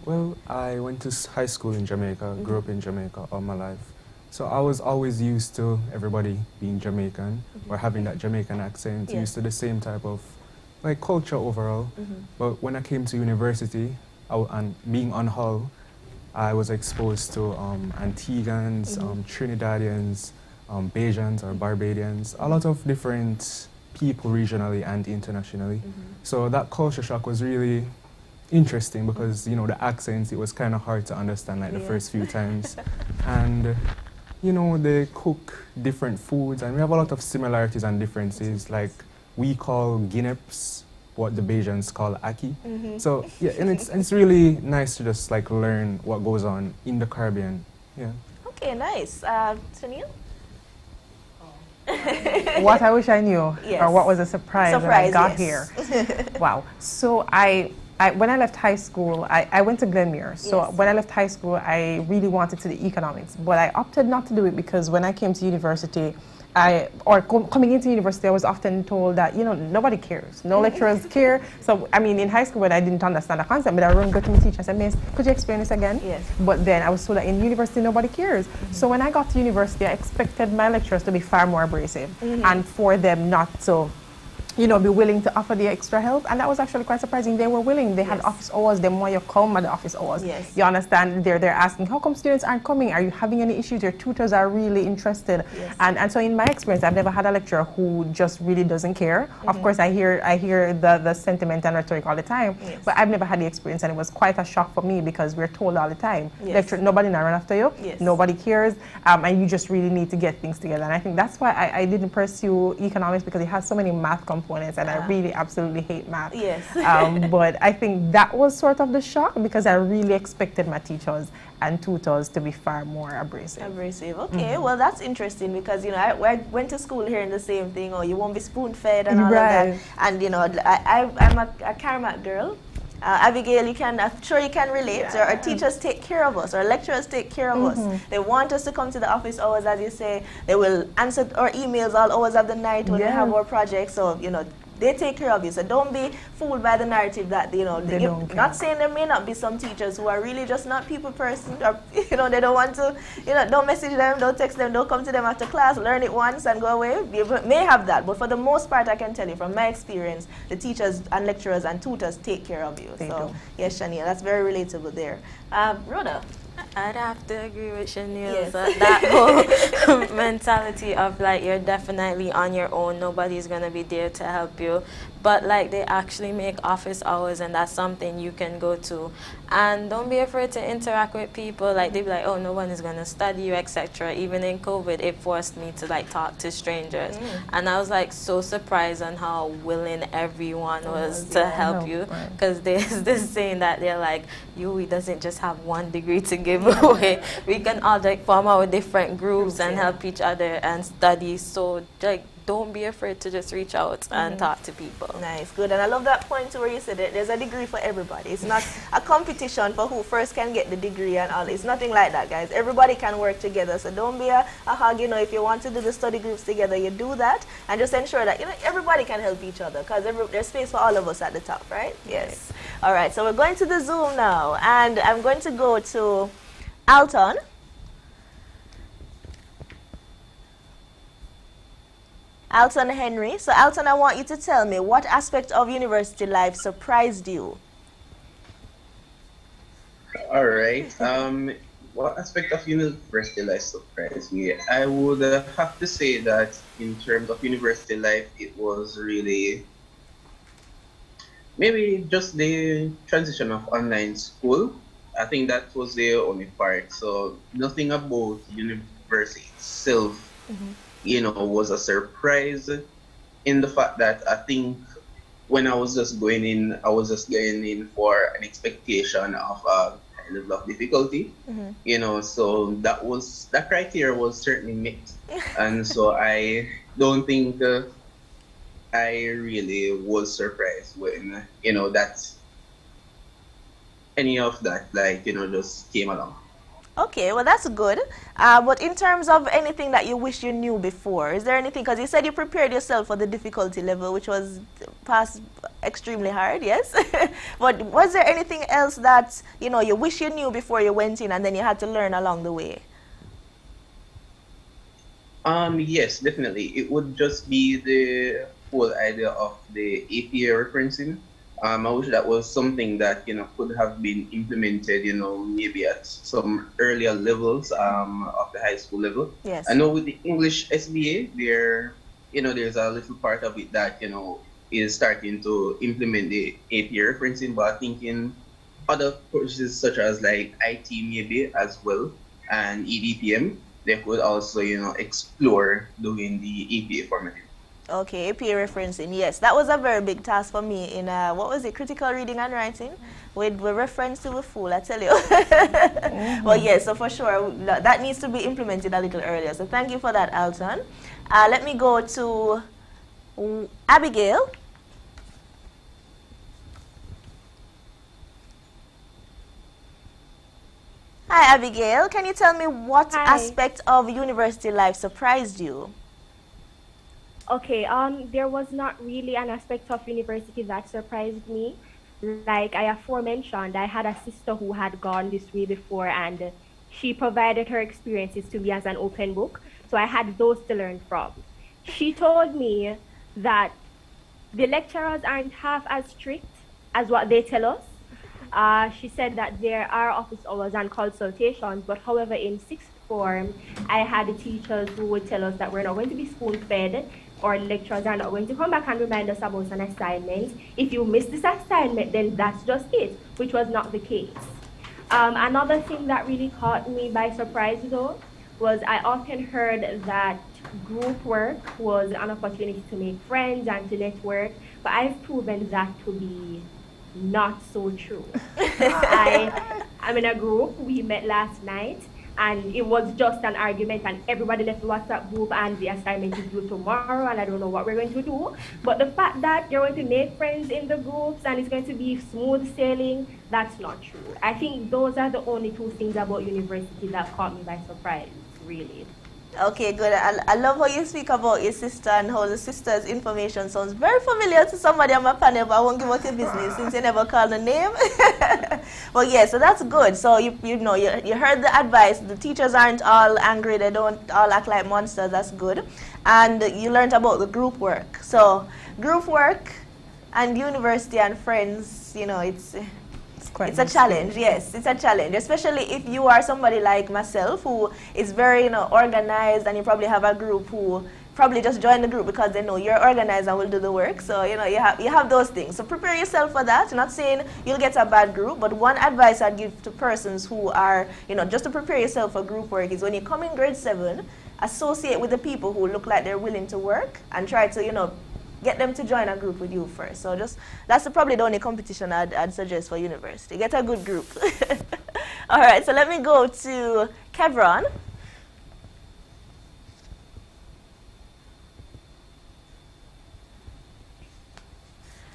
Well, I went to high school in Jamaica, grew up in Jamaica all my life. So I was always used to everybody being Jamaican or having that Jamaican accent, used to the same type of like culture overall. But when I came to university and being on Hull, I was exposed to Antiguans, Trinidadians, Bajans or Barbadians, a lot of different people regionally and internationally. So that culture shock was really interesting because, you know, the accents, it was kind of hard to understand like the first few times. And, you know, they cook different foods and we have a lot of similarities and differences. Like we call guineps what the Bajans call aki. So yeah, and it's really nice to just like learn what goes on in the Caribbean. Yeah. Okay, nice. Sunil? What I wish I knew, Yes. or what was a surprise when I got yes. here. Wow. So I when I left high school, I went to Glenmuir. So when I left high school, I really wanted to do economics, but I opted not to do it because when I came to university, coming into university, I was often told that, you know, nobody cares. No lecturers care. So, I mean, in high school, when I didn't understand the concept, but I remember going to my teacher and said, Miss, could you explain this again? Yes. But then I was told that in university, nobody cares. So when I got to university, I expected my lecturers to be far more abrasive and for them not to, you know, be willing to offer the extra help. And that was actually quite surprising. They were willing. They had office hours. They want you to come at the office hours. Yes. You understand? They're asking, how come students aren't coming? Are you having any issues? Your tutors are really interested. Yes. And so in my experience, I've never had a lecturer who just really doesn't care. Of course, I hear the sentiment and rhetoric all the time, but I've never had the experience, and it was quite a shock for me because we're told all the time, lecture, nobody not run after you, nobody cares, and you just really need to get things together. And I think that's why I didn't pursue economics, because it has so many math components, and I really absolutely hate math. Yes. But I think that was sort of the shock because I really expected my teachers and tutors to be far more abrasive. Abrasive, okay. Well, that's interesting because, you know, I went to school hearing the same thing, you won't be spoon-fed and all of that. And, you know, I'm a Karamat girl. Abigail, I'm sure you can relate. Our teachers take care of us. Our lecturers take care of us. They want us to come to the office hours, as you say. They will answer our emails all hours of the night when we have our projects. So, you know, they take care of you. So don't be fooled by the narrative that, you know, not saying there may not be some teachers who are really just not people person, or, you know, they don't want to, you know, don't message them, don't text them, don't come to them after class, learn it once and go away. You may have that, but for the most part, I can tell you from my experience, the teachers and lecturers and tutors take care of you. So, yes, Shania, that's very relatable there. Rhoda? I'd have to agree with Chanel. That whole mentality of like you're definitely on your own, nobody's gonna be there to help you. But like they actually make office hours, and that's something you can go to. And don't be afraid to interact with people. Like they be like, oh, no one is gonna study you, etc. Even in COVID, it forced me to like talk to strangers, and I was like so surprised on how willing everyone was to help you. Because there's this saying that they're like, we doesn't just have one degree to give away. We can all like form our different groups and help each other and study. So like, don't be afraid to just reach out and talk to people. Nice, good. And I love that point where you said that there's a degree for everybody. It's not a competition for who first can get the degree and all. It's nothing like that, guys. Everybody can work together. So don't be a hog, you know, if you want to do the study groups together, you do that. And just ensure that, you know, everybody can help each other because there's space for all of us at the top, right? Yes. All right, so we're going to the Zoom now. And I'm going to go to Alton. Alton Henry. So Alton, I want you to tell me what aspect of university life surprised you? All right. What aspect of university life surprised me? I would have to say that in terms of university life, it was really maybe just the transition of online school. I think that was the only part. So nothing about university itself, you know, was a surprise in the fact that I think when I was just going in, I was just going in for an expectation of a high level of difficulty, you know, so that criteria was certainly met. And so I don't think I really was surprised when, you know, that any of that, like, you know, just came along. Okay, well that's good. But in terms of anything that you wish you knew before, is there anything, because you said you prepared yourself for the difficulty level, which was past extremely hard, yes? But was there anything else that, you know, you wish you knew before you went in and then you had to learn along the way? Yes, definitely. It would just be the whole idea of the APA referencing. I wish that was something that, you know, could have been implemented, you know, maybe at some earlier levels of the high school level. Yes. I know with the English SBA, there, you know, there's a little part of it that, you know, is starting to implement the APA referencing, but I think in other courses such as like IT maybe as well and EDPM, they could also, you know, explore doing the APA formatting. Okay, APA referencing, yes. That was a very big task for me in, what was it, critical reading and writing? With reference to a fool, I tell you. Well, yes, so for sure, that needs to be implemented a little earlier. So thank you for that, Alton. Let me go to Abigail. Hi, Abigail. Can you tell me what aspect of university life surprised you? Okay, there was not really an aspect of university that surprised me. Like I aforementioned, I had a sister who had gone this way before, and she provided her experiences to me as an open book. So I had those to learn from. She told me that the lecturers aren't half as strict as what they tell us. She said that there are office hours and consultations, but however, in sixth form, I had teachers who would tell us that we're not going to be spoon-fed, or lecturers are not going to come back and remind us about an assignment. If you miss this assignment, then that's just it, which was not the case. Another thing that really caught me by surprise, though, was I often heard that group work was an opportunity to make friends and to network, but I've proven that to be not so true. I'm in a group, we met last night, and it was just an argument, and everybody left the WhatsApp group, and the assignment is due tomorrow, and I don't know what we're going to do. But the fact that you're going to make friends in the groups and it's going to be smooth sailing, that's not true. I think those are the only two things about university that caught me by surprise, really. Okay, good. I love how you speak about your sister and how the sister's information sounds very familiar to somebody on my panel, but I won't give out your business since you never called the name. Well, yeah, so that's good. So, you know, you heard the advice. The teachers aren't all angry. They don't all act like monsters. That's good. And you learned about the group work. So, group work and university and friends, you know, it's a challenge, yes, it's a challenge, especially if you are somebody like myself who is very, you know, organized, and you probably have a group who probably just join the group because they know you're organized and will do the work. So, you know, you have those things. So prepare yourself for that. I'm not saying you'll get a bad group, but one advice I'd give to persons who are, you know, just to prepare yourself for group work is when you come in grade 7, associate with the people who look like they're willing to work and try to, you know, get them to join a group with you first. So that's probably the only competition I'd suggest for university. Get a good group. All right, so let me go to Kevron.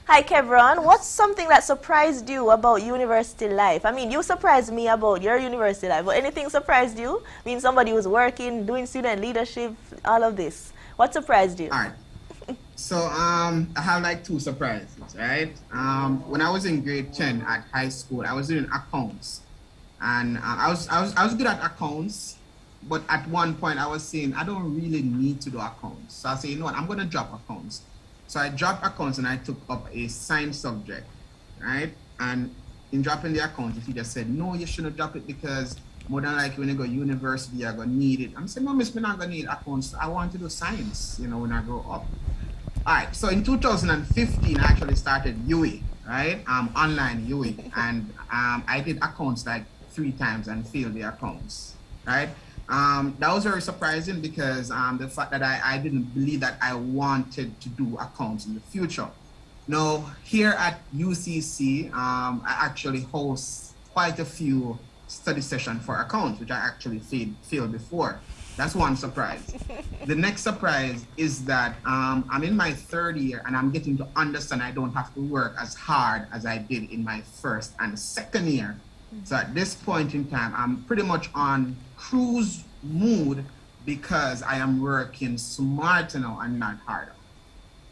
Hi, Kevron. What's something that surprised you about university life? I mean, you surprised me about your university life, but anything surprised you? I mean, somebody who's working, doing student leadership, all of this. What surprised you? All right. So I have like 2 surprises, right? When I was in grade 10 at high school, I was doing accounts, and I was good at accounts, but at one point I was saying I don't really need to do accounts. So I said, you know what, I'm gonna drop accounts. So I dropped accounts and I took up a science subject, right? And in dropping the accounts, the teacher said, no, you shouldn't drop it because more than likely when you go to university, you're gonna need it. I'm saying, no, miss, we're not gonna need accounts. I want to do science, you know, when I grow up. All right, so in 2015, I actually started UE, right? Online UE, and I did accounts like 3 times and failed the accounts, right? That was very surprising because the fact that I didn't believe that I wanted to do accounts in the future. Now, here at UCC, I actually host quite a few study sessions for accounts, which I actually failed before. That's one surprise. The next surprise is that I'm in my 3rd year and I'm getting to understand I don't have to work as hard as I did in my 1st and 2nd year So at this point in time, I'm pretty much on cruise mode because I am working smarter now and not harder.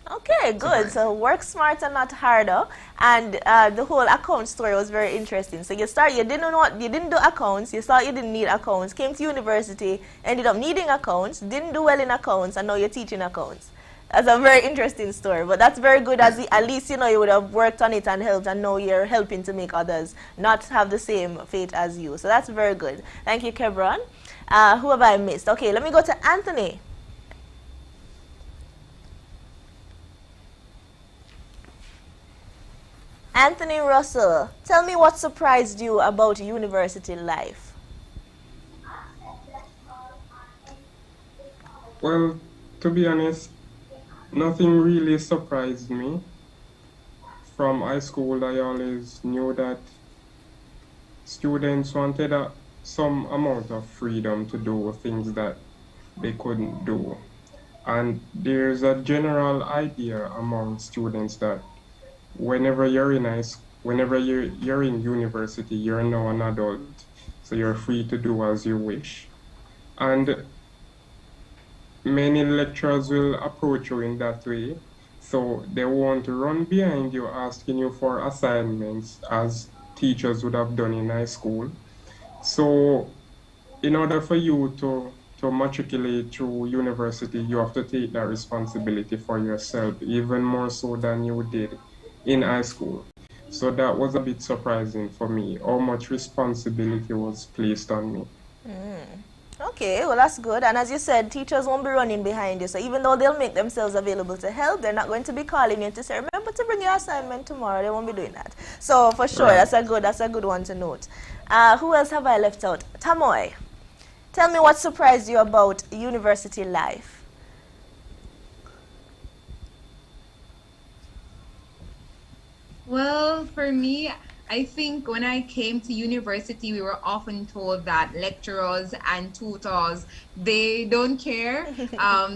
Okay, good. So work smarter, not harder. And the whole account story was very interesting. So you didn't do accounts, you thought you didn't need accounts, came to university, ended up needing accounts, didn't do well in accounts, and now you're teaching accounts. That's a very interesting story, but that's very good. At least, you know, you would have worked on it and helped, and now you're helping to make others not have the same fate as you. So that's very good. Thank you, Kebron. Who have I missed? Okay, let me go to Anthony. Anthony Russell, tell me what surprised you about university life. Well, to be honest, nothing really surprised me. From high school, I always knew that students wanted some amount of freedom to do things that they couldn't do. And there's a general idea among students that whenever you're in university, you're now an adult, so you're free to do as you wish. And many lecturers will approach you in that way, so they want to run behind you asking you for assignments as teachers would have done in high school. So in order for you to matriculate through university, you have to take that responsibility for yourself, even more so than you did in high school. So that was a bit surprising for me, how much responsibility was placed on me. Okay, well that's good. And as you said, teachers won't be running behind you. So even though they'll make themselves available to help, they're not going to be calling you to say, remember to bring your assignment tomorrow. They won't be doing that. So for sure, Right. that's a good one to note. Who else have I left out? Tamoy, tell me what surprised you about university life. Well, for me, I think when I came to university, we were often told that lecturers and tutors, they don't care.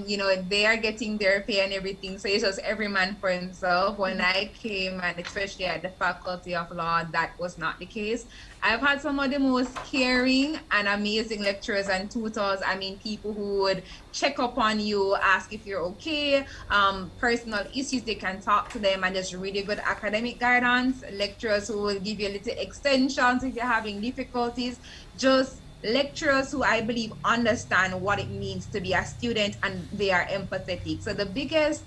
You know, they are getting their pay and everything. So it's just every man for himself. When I came, and especially at the Faculty of Law, that was not the case. I've had some of the most caring and amazing lecturers and tutors. I mean, people who would check up on you, ask if you're okay, personal issues, they can talk to them, and just really good academic guidance. Lecturers who will give you a little extensions if you're having difficulties. Just lecturers who I believe understand what it means to be a student, and they are empathetic. So the biggest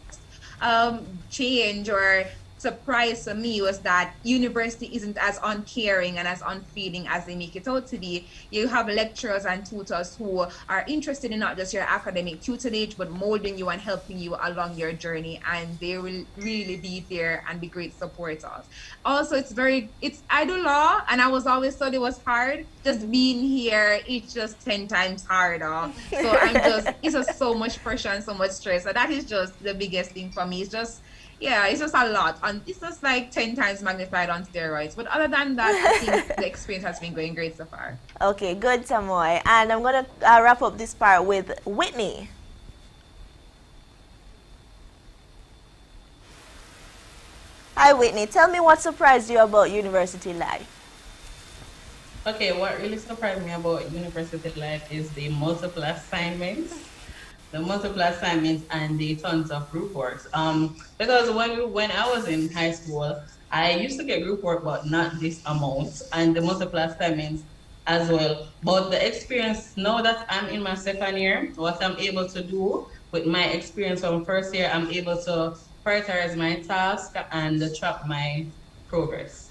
change or surprise for me was that university isn't as uncaring and as unfeeling as they make it out to be. You have lecturers and tutors who are interested in not just your academic tutelage, but molding you and helping you along your journey, and they will really be there and be great supporters. Also, I do law, and I was always thought it was hard. Just being here, it's just 10 times harder. So it's just so much pressure and so much stress. So that is just the biggest thing for me. It's just a lot, and it's just like 10 times magnified on steroids. But other than that, I think the experience has been going great so far. Okay, good, Tamoy. And I'm going to wrap up this part with Whitney. Hi, Whitney. Tell me what surprised you about university life. Okay, what really surprised me about university life is the multiple assignments. And the tons of group works. Because when I was in high school, I used to get group work, but not this amount, and the multiple assignments as well. But the experience now that I'm in my second year, what I'm able to do with my experience from first year, I'm able to prioritize my task and track my progress.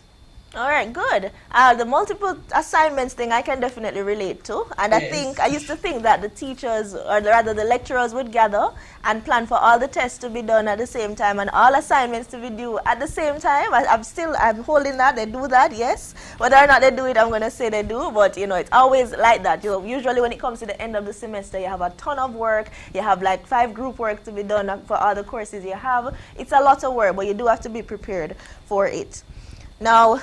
All right, good. The multiple assignments thing I can definitely relate to. And Yes. I used to think that the teachers, or rather the lecturers, would gather and plan for all the tests to be done at the same time and all assignments to be due at the same time. I'm holding that. They do that, yes. Whether or not they do it, I'm going to say they do. But, you know, it's always like that. Usually when it comes to the end of the semester, you have a ton of work. You have like 5 group work to be done for all the courses you have. It's a lot of work, but you do have to be prepared for it. Now,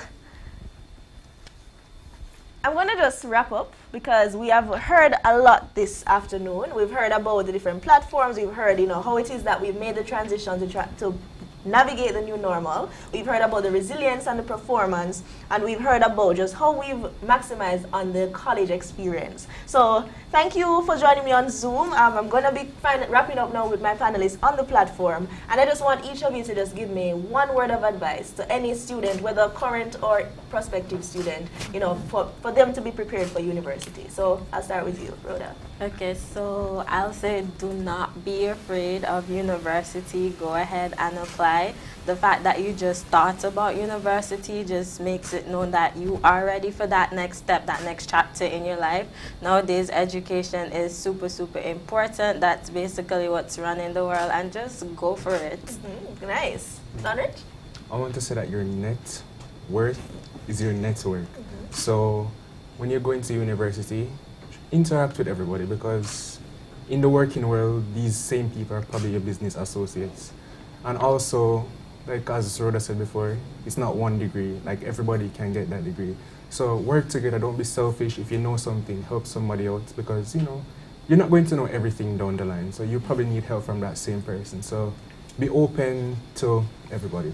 I'm going to just wrap up because we have heard a lot this afternoon. We've heard about the different platforms. We've heard, how it is that we've made the transition to navigate the new normal. We've heard about the resilience and the performance, and we've heard about just how we've maximized on the college experience. So thank you for joining me on Zoom. I'm going to be wrapping up now with my panelists on the platform, and I just want each of you to just give me one word of advice to any student, whether current or prospective student, you know, for them to be prepared for university. So I'll start with you, Rhoda. Okay, so I'll say do not be afraid of university. Go ahead and apply. The fact that you just thought about university just makes it known that you are ready for that next step, that next chapter in your life. Nowadays, education is super, super important. That's basically what's running the world, and just go for it. Nice. Donald? I want to say that your net worth is your network. So when you're going to university, interact with everybody, because in the working world, these same people are probably your business associates. And also, like as Rhoda said before, it's not one degree. Like everybody can get that degree. So work together, don't be selfish. If you know something, help somebody out, because you know, you're not going to know everything down the line. So you probably need help from that same person. So be open to everybody.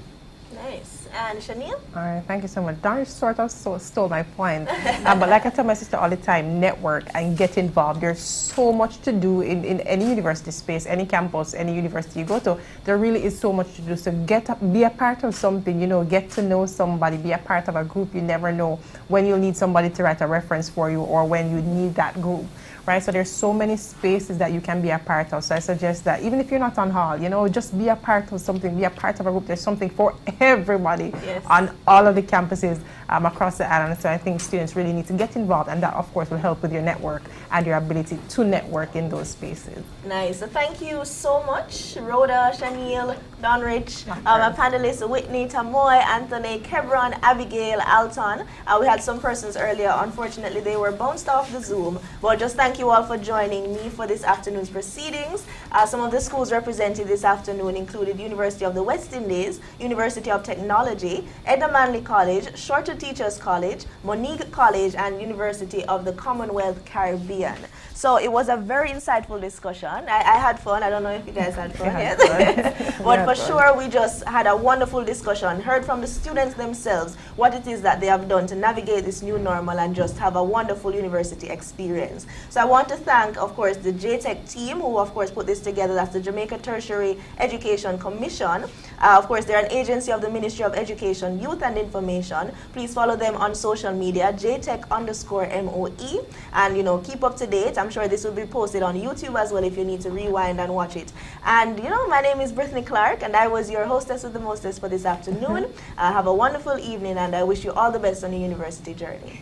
Nice. And Shaniel? All right, thank you so much. Darn sort of stole my point. But like I tell my sister all the time, network and get involved. There's so much to do in any university space, any campus, any university you go to. There really is so much to do. So be a part of something, you know, get to know somebody, be a part of a group. You never know when you'll need somebody to write a reference for you or when you need that group. Right, so there's so many spaces that you can be a part of. So I suggest that even if you're not on hall, you know, just be a part of something, be a part of a group. There's something for everybody on all of the campuses across the island. So I think students really need to get involved, and that of course will help with your network and your ability to network in those spaces. Nice. So thank you so much, Rhoda, Shaniel, Donrich, my panelists, Whitney, Tamoy, Anthony, Kevron, Abigail, Alton. We had some persons earlier. Unfortunately, they were bounced off the Zoom. But just thank you all for joining me for this afternoon's proceedings. Some of the schools represented this afternoon included University of the West Indies, University of Technology, Edna Manley College, Shorter Teachers College, Monique College, and University of the Commonwealth Caribbean. So it was a very insightful discussion. I had fun. I don't know if you guys had fun yet. But for sure, we just had a wonderful discussion, heard from the students themselves what it is that they have done to navigate this new normal and just have a wonderful university experience. So I want to thank, of course, the J-TEC team who, of course, put this together. That's the Jamaica Tertiary Education Commission. Of course, they're an agency of the Ministry of Education, Youth and Information. Please follow them on social media, JTech_MOE, and, you know, keep up to date. I'm sure this will be posted on YouTube as well if you need to rewind and watch it. And, you know, my name is Brittany Clark, and I was your hostess with the mostest for this afternoon. Have a wonderful evening, and I wish you all the best on your university journey.